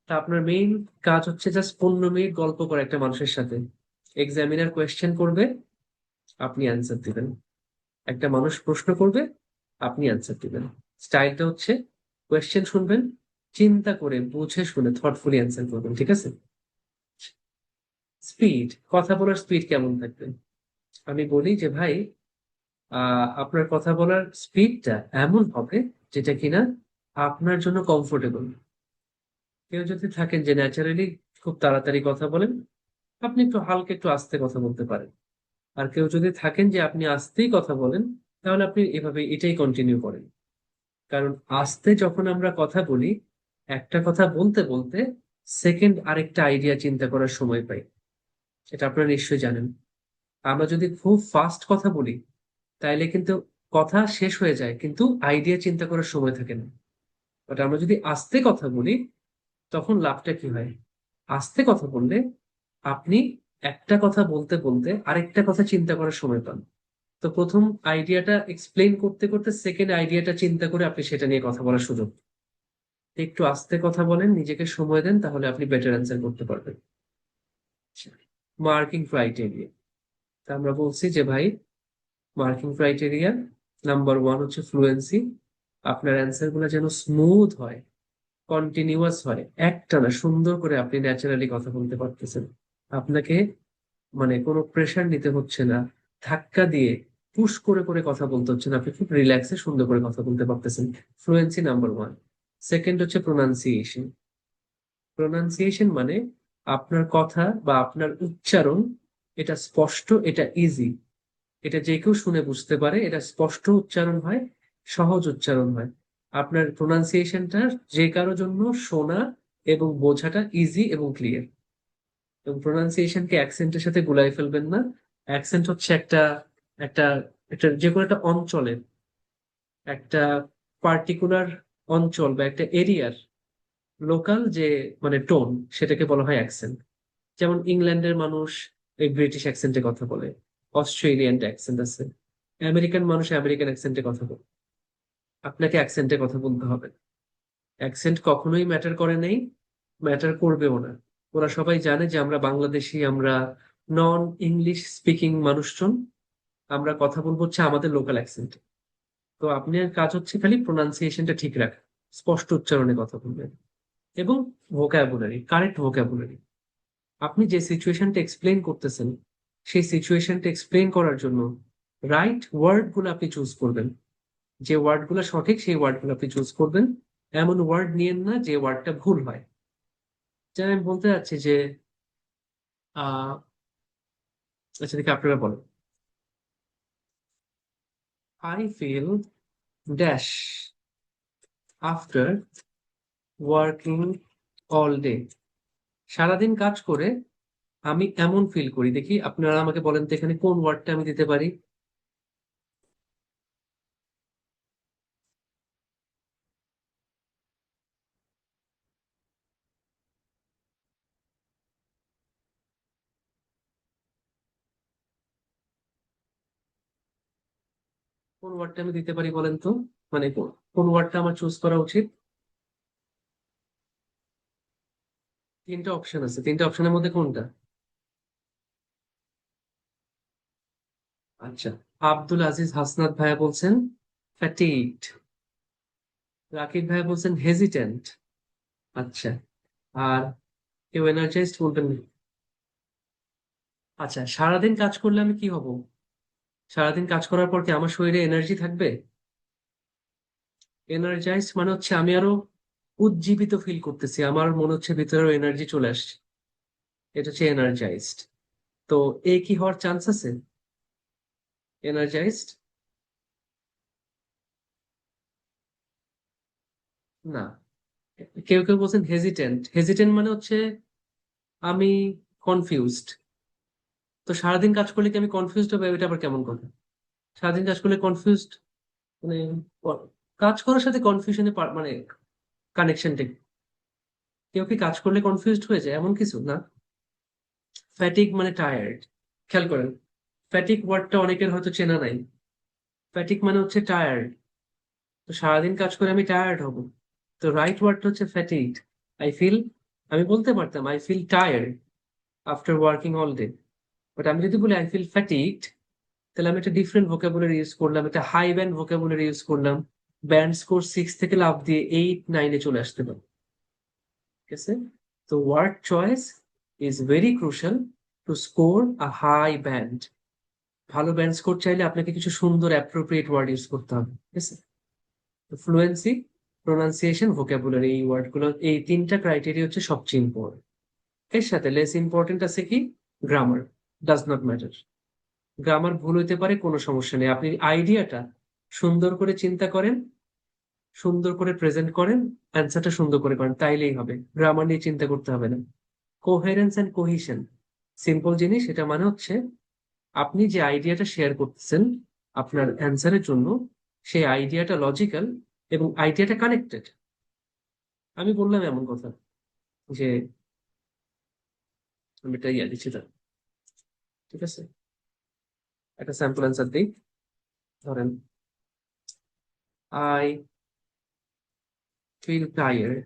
তা আপনার মেইন কাজ হচ্ছে জাস্ট 15 মিনিট গল্প করা একটা মানুষের সাথে। এক্সামিনার কোয়েশ্চেন করবে, আপনি অ্যান্সার দিবেন। একটা মানুষ প্রশ্ন করবে, আপনি অ্যান্সার দিবেন। স্টাইলটা হচ্ছে কোয়েশ্চেন শুনবেন, চিন্তা করে বুঝে শুনে থটফুলি অ্যান্সার করবেন, ঠিক আছে? স্পিড, কথা বলার স্পিড কেমন থাকবে? আমি বলি যে ভাই, আপনার কথা বলার স্পিডটা এমন হবে যেটা কিনা আপনার জন্য কমফোর্টেবল। কেউ যদি থাকেন যে ন্যাচারালি খুব তাড়াতাড়ি কথা বলেন, আপনি একটু হালকা একটু আস্তে কথা বলতে পারেন। আর কেউ যদি থাকেন যে আপনি আস্তেই কথা বলেন, তাহলে আপনি এভাবে এটাই কন্টিনিউ করেন। কারণ আস্তে যখন আমরা কথা বলি, একটা কথা বলতে বলতে সেকেন্ড আরেকটা আইডিয়া চিন্তা করার সময় পাই, এটা আপনারা নিশ্চয়ই জানেন। আমরা যদি খুব ফাস্ট কথা বলি, তাইলে কিন্তু কথা শেষ হয়ে যায় কিন্তু আইডিয়া চিন্তা করার সময় থাকে না। বাট আমরা যদি আস্তে কথা বলি, তখন লাভটা কি হয়, আস্তে কথা বললে আপনি একটা কথা বলতে বলতে আরেকটা কথা চিন্তা করার সময় পান। তো প্রথম আইডিয়াটা এক্সপ্লেইন করতে করতে সেকেন্ড আইডিয়াটা চিন্তা করে আপনি সেটা নিয়ে কথা বলার সুযোগ। একটু আস্তে কথা বলেন, নিজেকে সময় দেন, তাহলে আপনি বেটার অ্যান্সার করতে পারবেন। মার্কিং ক্রাইটেরিয়া, তা আমরা বলছি যে ভাই, মার্কিং ক্রাইটেরিয়া নাম্বার ওয়ান হচ্ছে ফ্লুয়েন্সি। আপনার অ্যান্সার গুলো যেন স্মুথ হয়, কন্টিনিউয়াস হয়, একটানা সুন্দর করে আপনি ন্যাচারালি কথা বলতে পারতেছেন। আপনাকে মানে কোনো প্রেশার নিতে হচ্ছে না, ধাক্কা দিয়ে পুশ করে করে কথা বলতে হচ্ছে না, আপনি খুব রিল্যাক্সে সুন্দর করে কথা বলতে পারতেছেন। Fluency number one. সেকেন্ড হচ্ছে প্রোনাউন্সিয়েশন। প্রোনাউন্সিয়েশন মানে আপনার কথা বা আপনার উচ্চারণ, এটা স্পষ্ট, এটা ইজি, এটা যে কেউ শুনে বুঝতে পারে, এটা স্পষ্ট উচ্চারণ হয়, সহজ উচ্চারণ হয়। আপনার প্রোনাউন্সিয়েশনটা যে কারোর জন্য শোনা এবং বোঝাটা ইজি এবং ক্লিয়ার। এবং প্রোনাউন্সিয়েশনকে অ্যাকসেন্টের সাথে গুলাই ফেলবেন না। অ্যাকসেন্ট হচ্ছে একটা একটা একটা যে কোনো একটা অঞ্চলের, একটা পার্টিকুলার অঞ্চল বা একটা এরিয়ার লোকাল যে মানে টোন, সেটাকে বলা হয় অ্যাকসেন্ট। যেমন ইংল্যান্ডের মানুষ এই ব্রিটিশ অ্যাকসেন্টে কথা বলে, অস্ট্রেলিয়ান অ্যাকসেন্ট আছে, আমেরিকান মানুষ আমেরিকান অ্যাকসেন্টে কথা বলে। আপনাকে অ্যাকসেন্টে কথা বলতে হবে। অ্যাকসেন্ট কখনোই ম্যাটার করে নেই, ম্যাটার করবেও না। ওরা সবাই জানে যে আমরা বাংলাদেশি, আমরা নন ইংলিশ স্পিকিং মানুষজন, আমরা কথা বলবো হচ্ছে আমাদের লোকাল অ্যাকসেন্টে। তো আপনার কাজ হচ্ছে খালি প্রোনাউন্সিয়েশনটা ঠিক রাখা, স্পষ্ট উচ্চারণে কথা বলবেন, এবং ভোকাবুলারি, কারেক্ট ভোকাবুলারি। আপনি যে সিচুয়েশনটা এক্সপ্লেন করতেছেন, সেই সিচুয়েশনটা এক্সপ্লেন করার জন্য রাইট ওয়ার্ড গুলো আপনি চুজ করবেন। যে ওয়ার্ড গুলো সঠিক সেই ওয়ার্ড গুলো আপনি চুজ করবেন। এমন ওয়ার্ড নিয়েন না যে ওয়ার্ডটা ভুল হয়। যেন আমি বলতে চাচ্ছি যে আহ আচ্ছা দেখি আপনারা বলেন, I feel dash after working all day. সারাদিন কাজ করে আমি এমন ফিল করি। দেখি আপনারা আমাকে বলেন তো এখানে কোন ওয়ার্ডটা আমি দিতে পারি। কোন ওয়ার্ডটা আমি দিতে পারি বলেন তো, মানে কোন ওয়ার্ডটা আমার চুজ করা উচিত। তিনটা অপশন আছে, তিনটা অপশনের মধ্যে কোনটা? আচ্ছা, আব্দুল আজিজ হাসনাত ভাইয়া বলছেন ফ্যাটিগড, রাকিব ভাইয়া বলছেন হেজিটেন্ট। আচ্ছা, আর কেউ এনার্জাইজড বলবেন না? আচ্ছা, সারাদিন কাজ করলে আমি কি হব? সারাদিন কাজ করার পর কি আমার শরীরে এনার্জি থাকবে? এনার্জাইজড মানে হচ্ছে আমি আরো উজ্জীবিত ফিল করতেছি, আমার মনে হচ্ছে ভিতরে এনার্জি চলে আসছে, এটা হচ্ছে এনার্জাইজড। তো এ কি হওয়ার চান্স আছে? এনার্জাইজড না। কেউ কেউ বলছেন হেজিটেন্ট। হেজিটেন্ট মানে হচ্ছে আমি কনফিউজড। তো সারাদিন কাজ করলে কি আমি কনফিউজড হবে? এটা আবার কেমন কথা? সারাদিন কাজ করলে কনফিউজড মানে কাজ করার সাথে কনফিউশনে মানে কানেকশনটা কি? কেউ কি কাজ করলে কনফিউজড হয়ে যায় এমন কিছু না। ফ্যাটিক মানে টায়ার্ড। খেয়াল করেন, ফ্যাটিক ওয়ার্ডটা অনেকের হয়তো চেনা নাই। ফ্যাটিক মানে হচ্ছে টায়ার্ড। তো সারাদিন কাজ করে আমি টায়ার্ড হব, তো রাইট ওয়ার্ডটা হচ্ছে ফ্যাটিকড। আই ফিল, আমি বলতে পারতাম I feel tired after working all day, but আমি যদি বলি আই ফিল ফ্যাটিকড, তাহলে আমি একটা ডিফারেন্ট ভোকাবুলারি ইউজ করলাম, একটা হাই ব্যান্ড ভোকাবুলারি ইউজ করলাম। ব্যান্ড স্কোর 6 থেকে লাফ দিয়ে 8 9-এ চলে আসতে পারে। ঠিক আছে? তো word choice is very crucial to score a high band. ভালো ব্যান্ড স্কোর চাইলে আপনাকে কিছু সুন্দর অ্যাপ্রোপ্রিয়েট ওয়ার্ড ইউজ করতে হবে। ঠিক আছে? তো ফ্লুয়েন্সি, প্রোনাউন্সিয়েশন, ভোকাবুলারি, এই ওয়ার্ডগুলো, এই তিনটা ক্রাইটেরিয়া হচ্ছে সবচেয়ে ইম্পর্টেন্ট। এর সাথে লেস ইম্পর্টেন্ট আছে কি? Grammar does not matter. Grammar ভুল হইতে পারে, কোনো সমস্যা নেই। আপনি আইডিয়াটা সুন্দর করে চিন্তা করেন, সুন্দর করে প্রেজেন্ট করেন, অ্যান্সারটা সুন্দর করে করেন, তাইলেই হবে। গ্রামার নিয়ে চিন্তা করতে হবে না। কোহেরেন্স এন্ড কোহিশন, সিম্পল জিনিস। এটা মানে হচ্ছে আপনি যে আইডিয়াটা শেয়ার করতেছেন আপনার অ্যান্সারের জন্য, সেই আইডিয়াটা লজিক্যাল এবং আইডিয়াটা কানেক্টেড। আমি বললাম এমন কথা যে আমি এটা ইয়া দিচ্ছি, ঠিক আছে, একটা স্যাম্পল অ্যান্সার দিই। ধরেন I feel tired,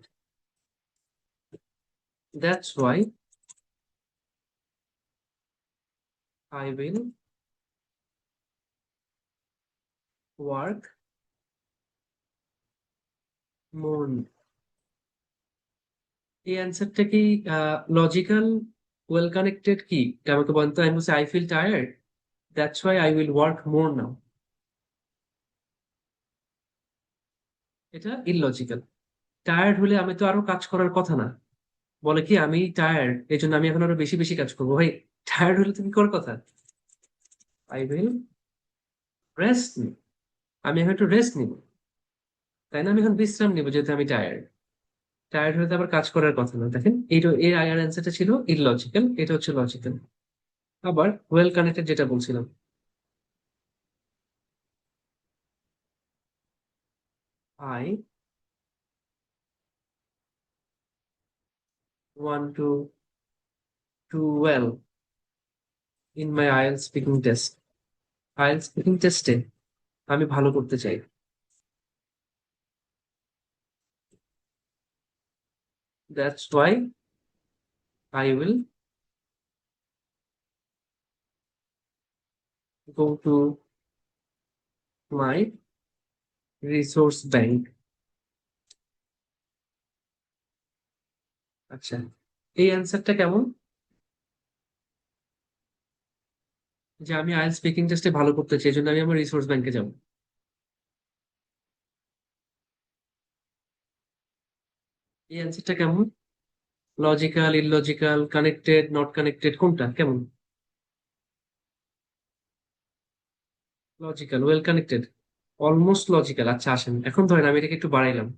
that's why I will work more. এই অ্যান্সারটা কি লজিক্যাল, ওয়েল কানেক্টেড কি? এটা আমাকে বলেন তো। আমি বলছি I feel tired, that's why I will work more now. এটা ইললজিক্যাল। টায়ার্ড হলে আমি তো আরো কাজ করার কথা না। বলে কি আমি টায়ার্ড, এই জন্য আমি এখন আরো বেশি বেশি কাজ করবো। ভাই, টায়ার্ড হলে তুমি করার কথা। আই উইল রেস্ট, আমি এখন একটু রেস্ট নিব, তাই না? আমি এখন বিশ্রাম নিবো যেহেতু আমি টায়ার্ড। টায়ার্ড হলে তো আবার কাজ করার কথা না। দেখেন এইটা, এর আগের অ্যান্সারটা ছিল ইললজিক্যাল, এটা হচ্ছে লজিক্যাল। আবার ওয়েল কানেক্টেড যেটা বলছিলাম, I want to do well in my IELTS speaking test. IELTS speaking টেস্টে আমি ভালো করতে চাই, that's why I will go to my resource bank. আচ্ছা, এই অ্যান্সারটা কেমন? যে আমি আইএলটিএস স্পিকিং টেস্টে ভালো করতে চাই, এই জন্য আমি আমার রিসোর্স ব্যাংকে যাবো। এই অ্যান্সারটা কেমন? Logical, illogical, connected, not connected, কোনটা কেমন? Logical, well connected, almost logical. আচ্ছা আসেন, এখন ধরেন আমি এটাকে একটু বাড়াইলাম।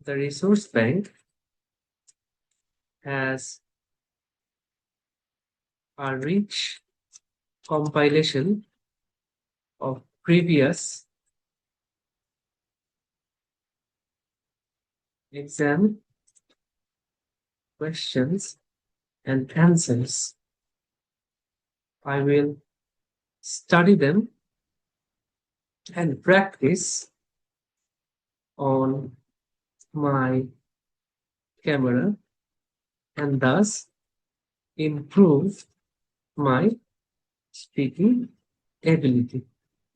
The resource bank has a rich compilation of previous exam questions and answers. I will study them and practice on my camera and thus improve my speaking ability.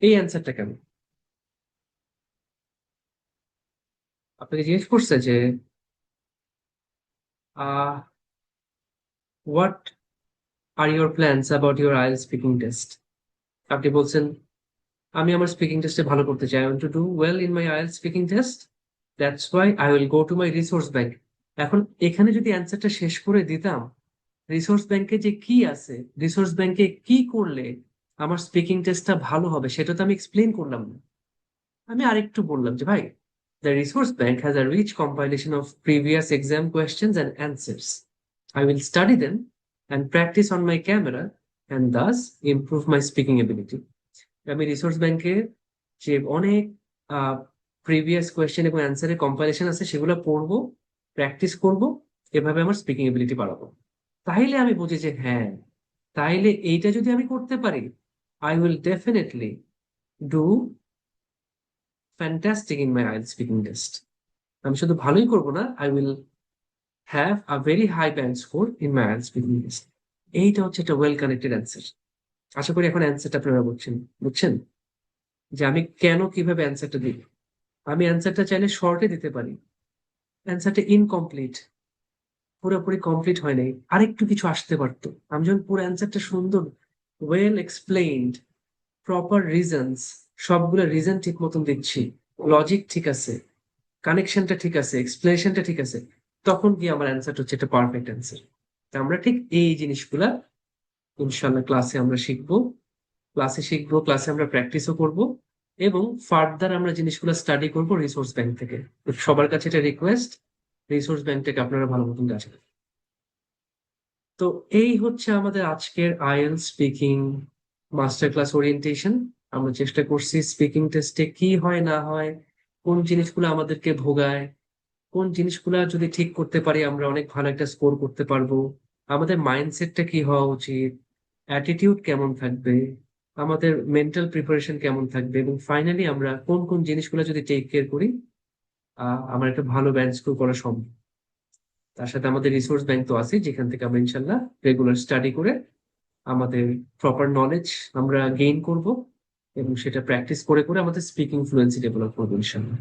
এই অ্যান্সারটা কেমন? আপনাকে জিজ্ঞেস করছে যে what are your plans about your IELTS speaking test. আপনি বলছেন আমি আমার স্পিকিং টেস্টে ভালো করতে চাই, I want to do well in my IELTS speaking test, that's why I will go to my resource bank. এখন এখানে যদি অ্যান্সারটা শেষ করে দিতাম, রিসোর্স ব্যাংকে যে কি আছে, রিসোর্স ব্যাংকে কি করলে আমার স্পিকিং টেস্টটা ভালো হবে, সেটা তো আমি এক্সপ্লেন করলাম না। আমি আরেকটু বললাম যে ভাই, the resource bank has a rich compilation of previous exam questions and answers. I will study them and practice on my camera and thus improve my speaking ability. আমি রিসোর্স ব্যাংকে যে অনেক প্রিভিয়াস কোয়েশ্চেন এবং অ্যান্সারের compilation আছে সেগুলো পড়বো, practice করব, এভাবে আমার স্পিকিং এবিলিটি বাড়াবো। তাইলে আমি বুঝি যে হ্যাঁ, তাইলে এইটা যদি আমি করতে পারি, I will definitely do fantastic in my IELTS speaking test. আমি শুধু ভালোই করবো না, I will have a very high band score in my IELTS speaking test. এইটা হচ্ছে একটা ওয়েল কানেক্টেড অ্যান্সার। আশা করি এখন অ্যান্সারটা আপনারা বুঝছেন। বুঝছেন যে আমি কেন কিভাবে অ্যান্সারটা দিই। আমি অ্যান্সারটা চাইলে শর্টে দিতে পারি, অ্যান্সারটা ইনকমপ্লিট, পুরোপুরি কমপ্লিট হয় নাই, আরেকটু কিছু আসতে পারতো। আমি যখন পুরো অ্যান্সারটা সুন্দর, ওয়েল এক্সপ্লেইনড, প্রপার রিজনস, সবগুলো রিজন ঠিক মতন দিচ্ছি, লজিক ঠিক আছে, কানেকশনটা ঠিক আছে, এক্সপ্লেনেশনটা ঠিক আছে, তখন কি আমার অ্যান্সারটা হচ্ছে একটা পারফেক্ট অ্যান্সার। আমরা ঠিক এই জিনিসগুলা ইনশাল্লাহ ক্লাসে আমরা শিখবো, ক্লাসে শিখবো, ক্লাসে আমরা প্র্যাকটিসও করব, এবং ফার্দার আমরা জিনিসগুলো স্টাডি করব রিসোর্স ব্যাংক থেকে। তো সবার কাছে এটা রিকোয়েস্ট, রিসোর্স ব্যাংক থেকে আপনারা ভালো মতন কাজ করবেন। তো এই হচ্ছে আমাদের আজকের IELTS speaking master class orientation. আমরা চেষ্টা করছি স্পিকিং টেস্টে কি হয় না হয়, কোন জিনিসগুলো আমাদেরকে ভোগায়, কোন জিনিসগুলো যদি ঠিক করতে পারি আমরা অনেক ভালো একটা স্কোর করতে পারবো, আমাদের মাইন্ডসেটটা কি হওয়া উচিত, অ্যাটিটিউড কেমন থাকবে, আমাদের মেন্টাল প্রিপারেশন কেমন থাকবে, এবং ফাইনালি আমরা কোন কোন জিনিসগুলো যদি টেক কেয়ার করি আমার একটা ভালো ব্যান্ড স্কোর করা সম্ভব। তার সাথে আমাদের রিসোর্স ব্যাংক তো আছে, যেখান থেকে আমরা ইনশাল্লাহ রেগুলার স্টাডি করে আমাদের প্রপার নলেজ আমরা গেইন করব, এবং সেটা প্র্যাকটিস করে করে আমাদের স্পিকিং ফ্লুয়েন্সি ডেভেলপ করবো ইনশাল্লাহ।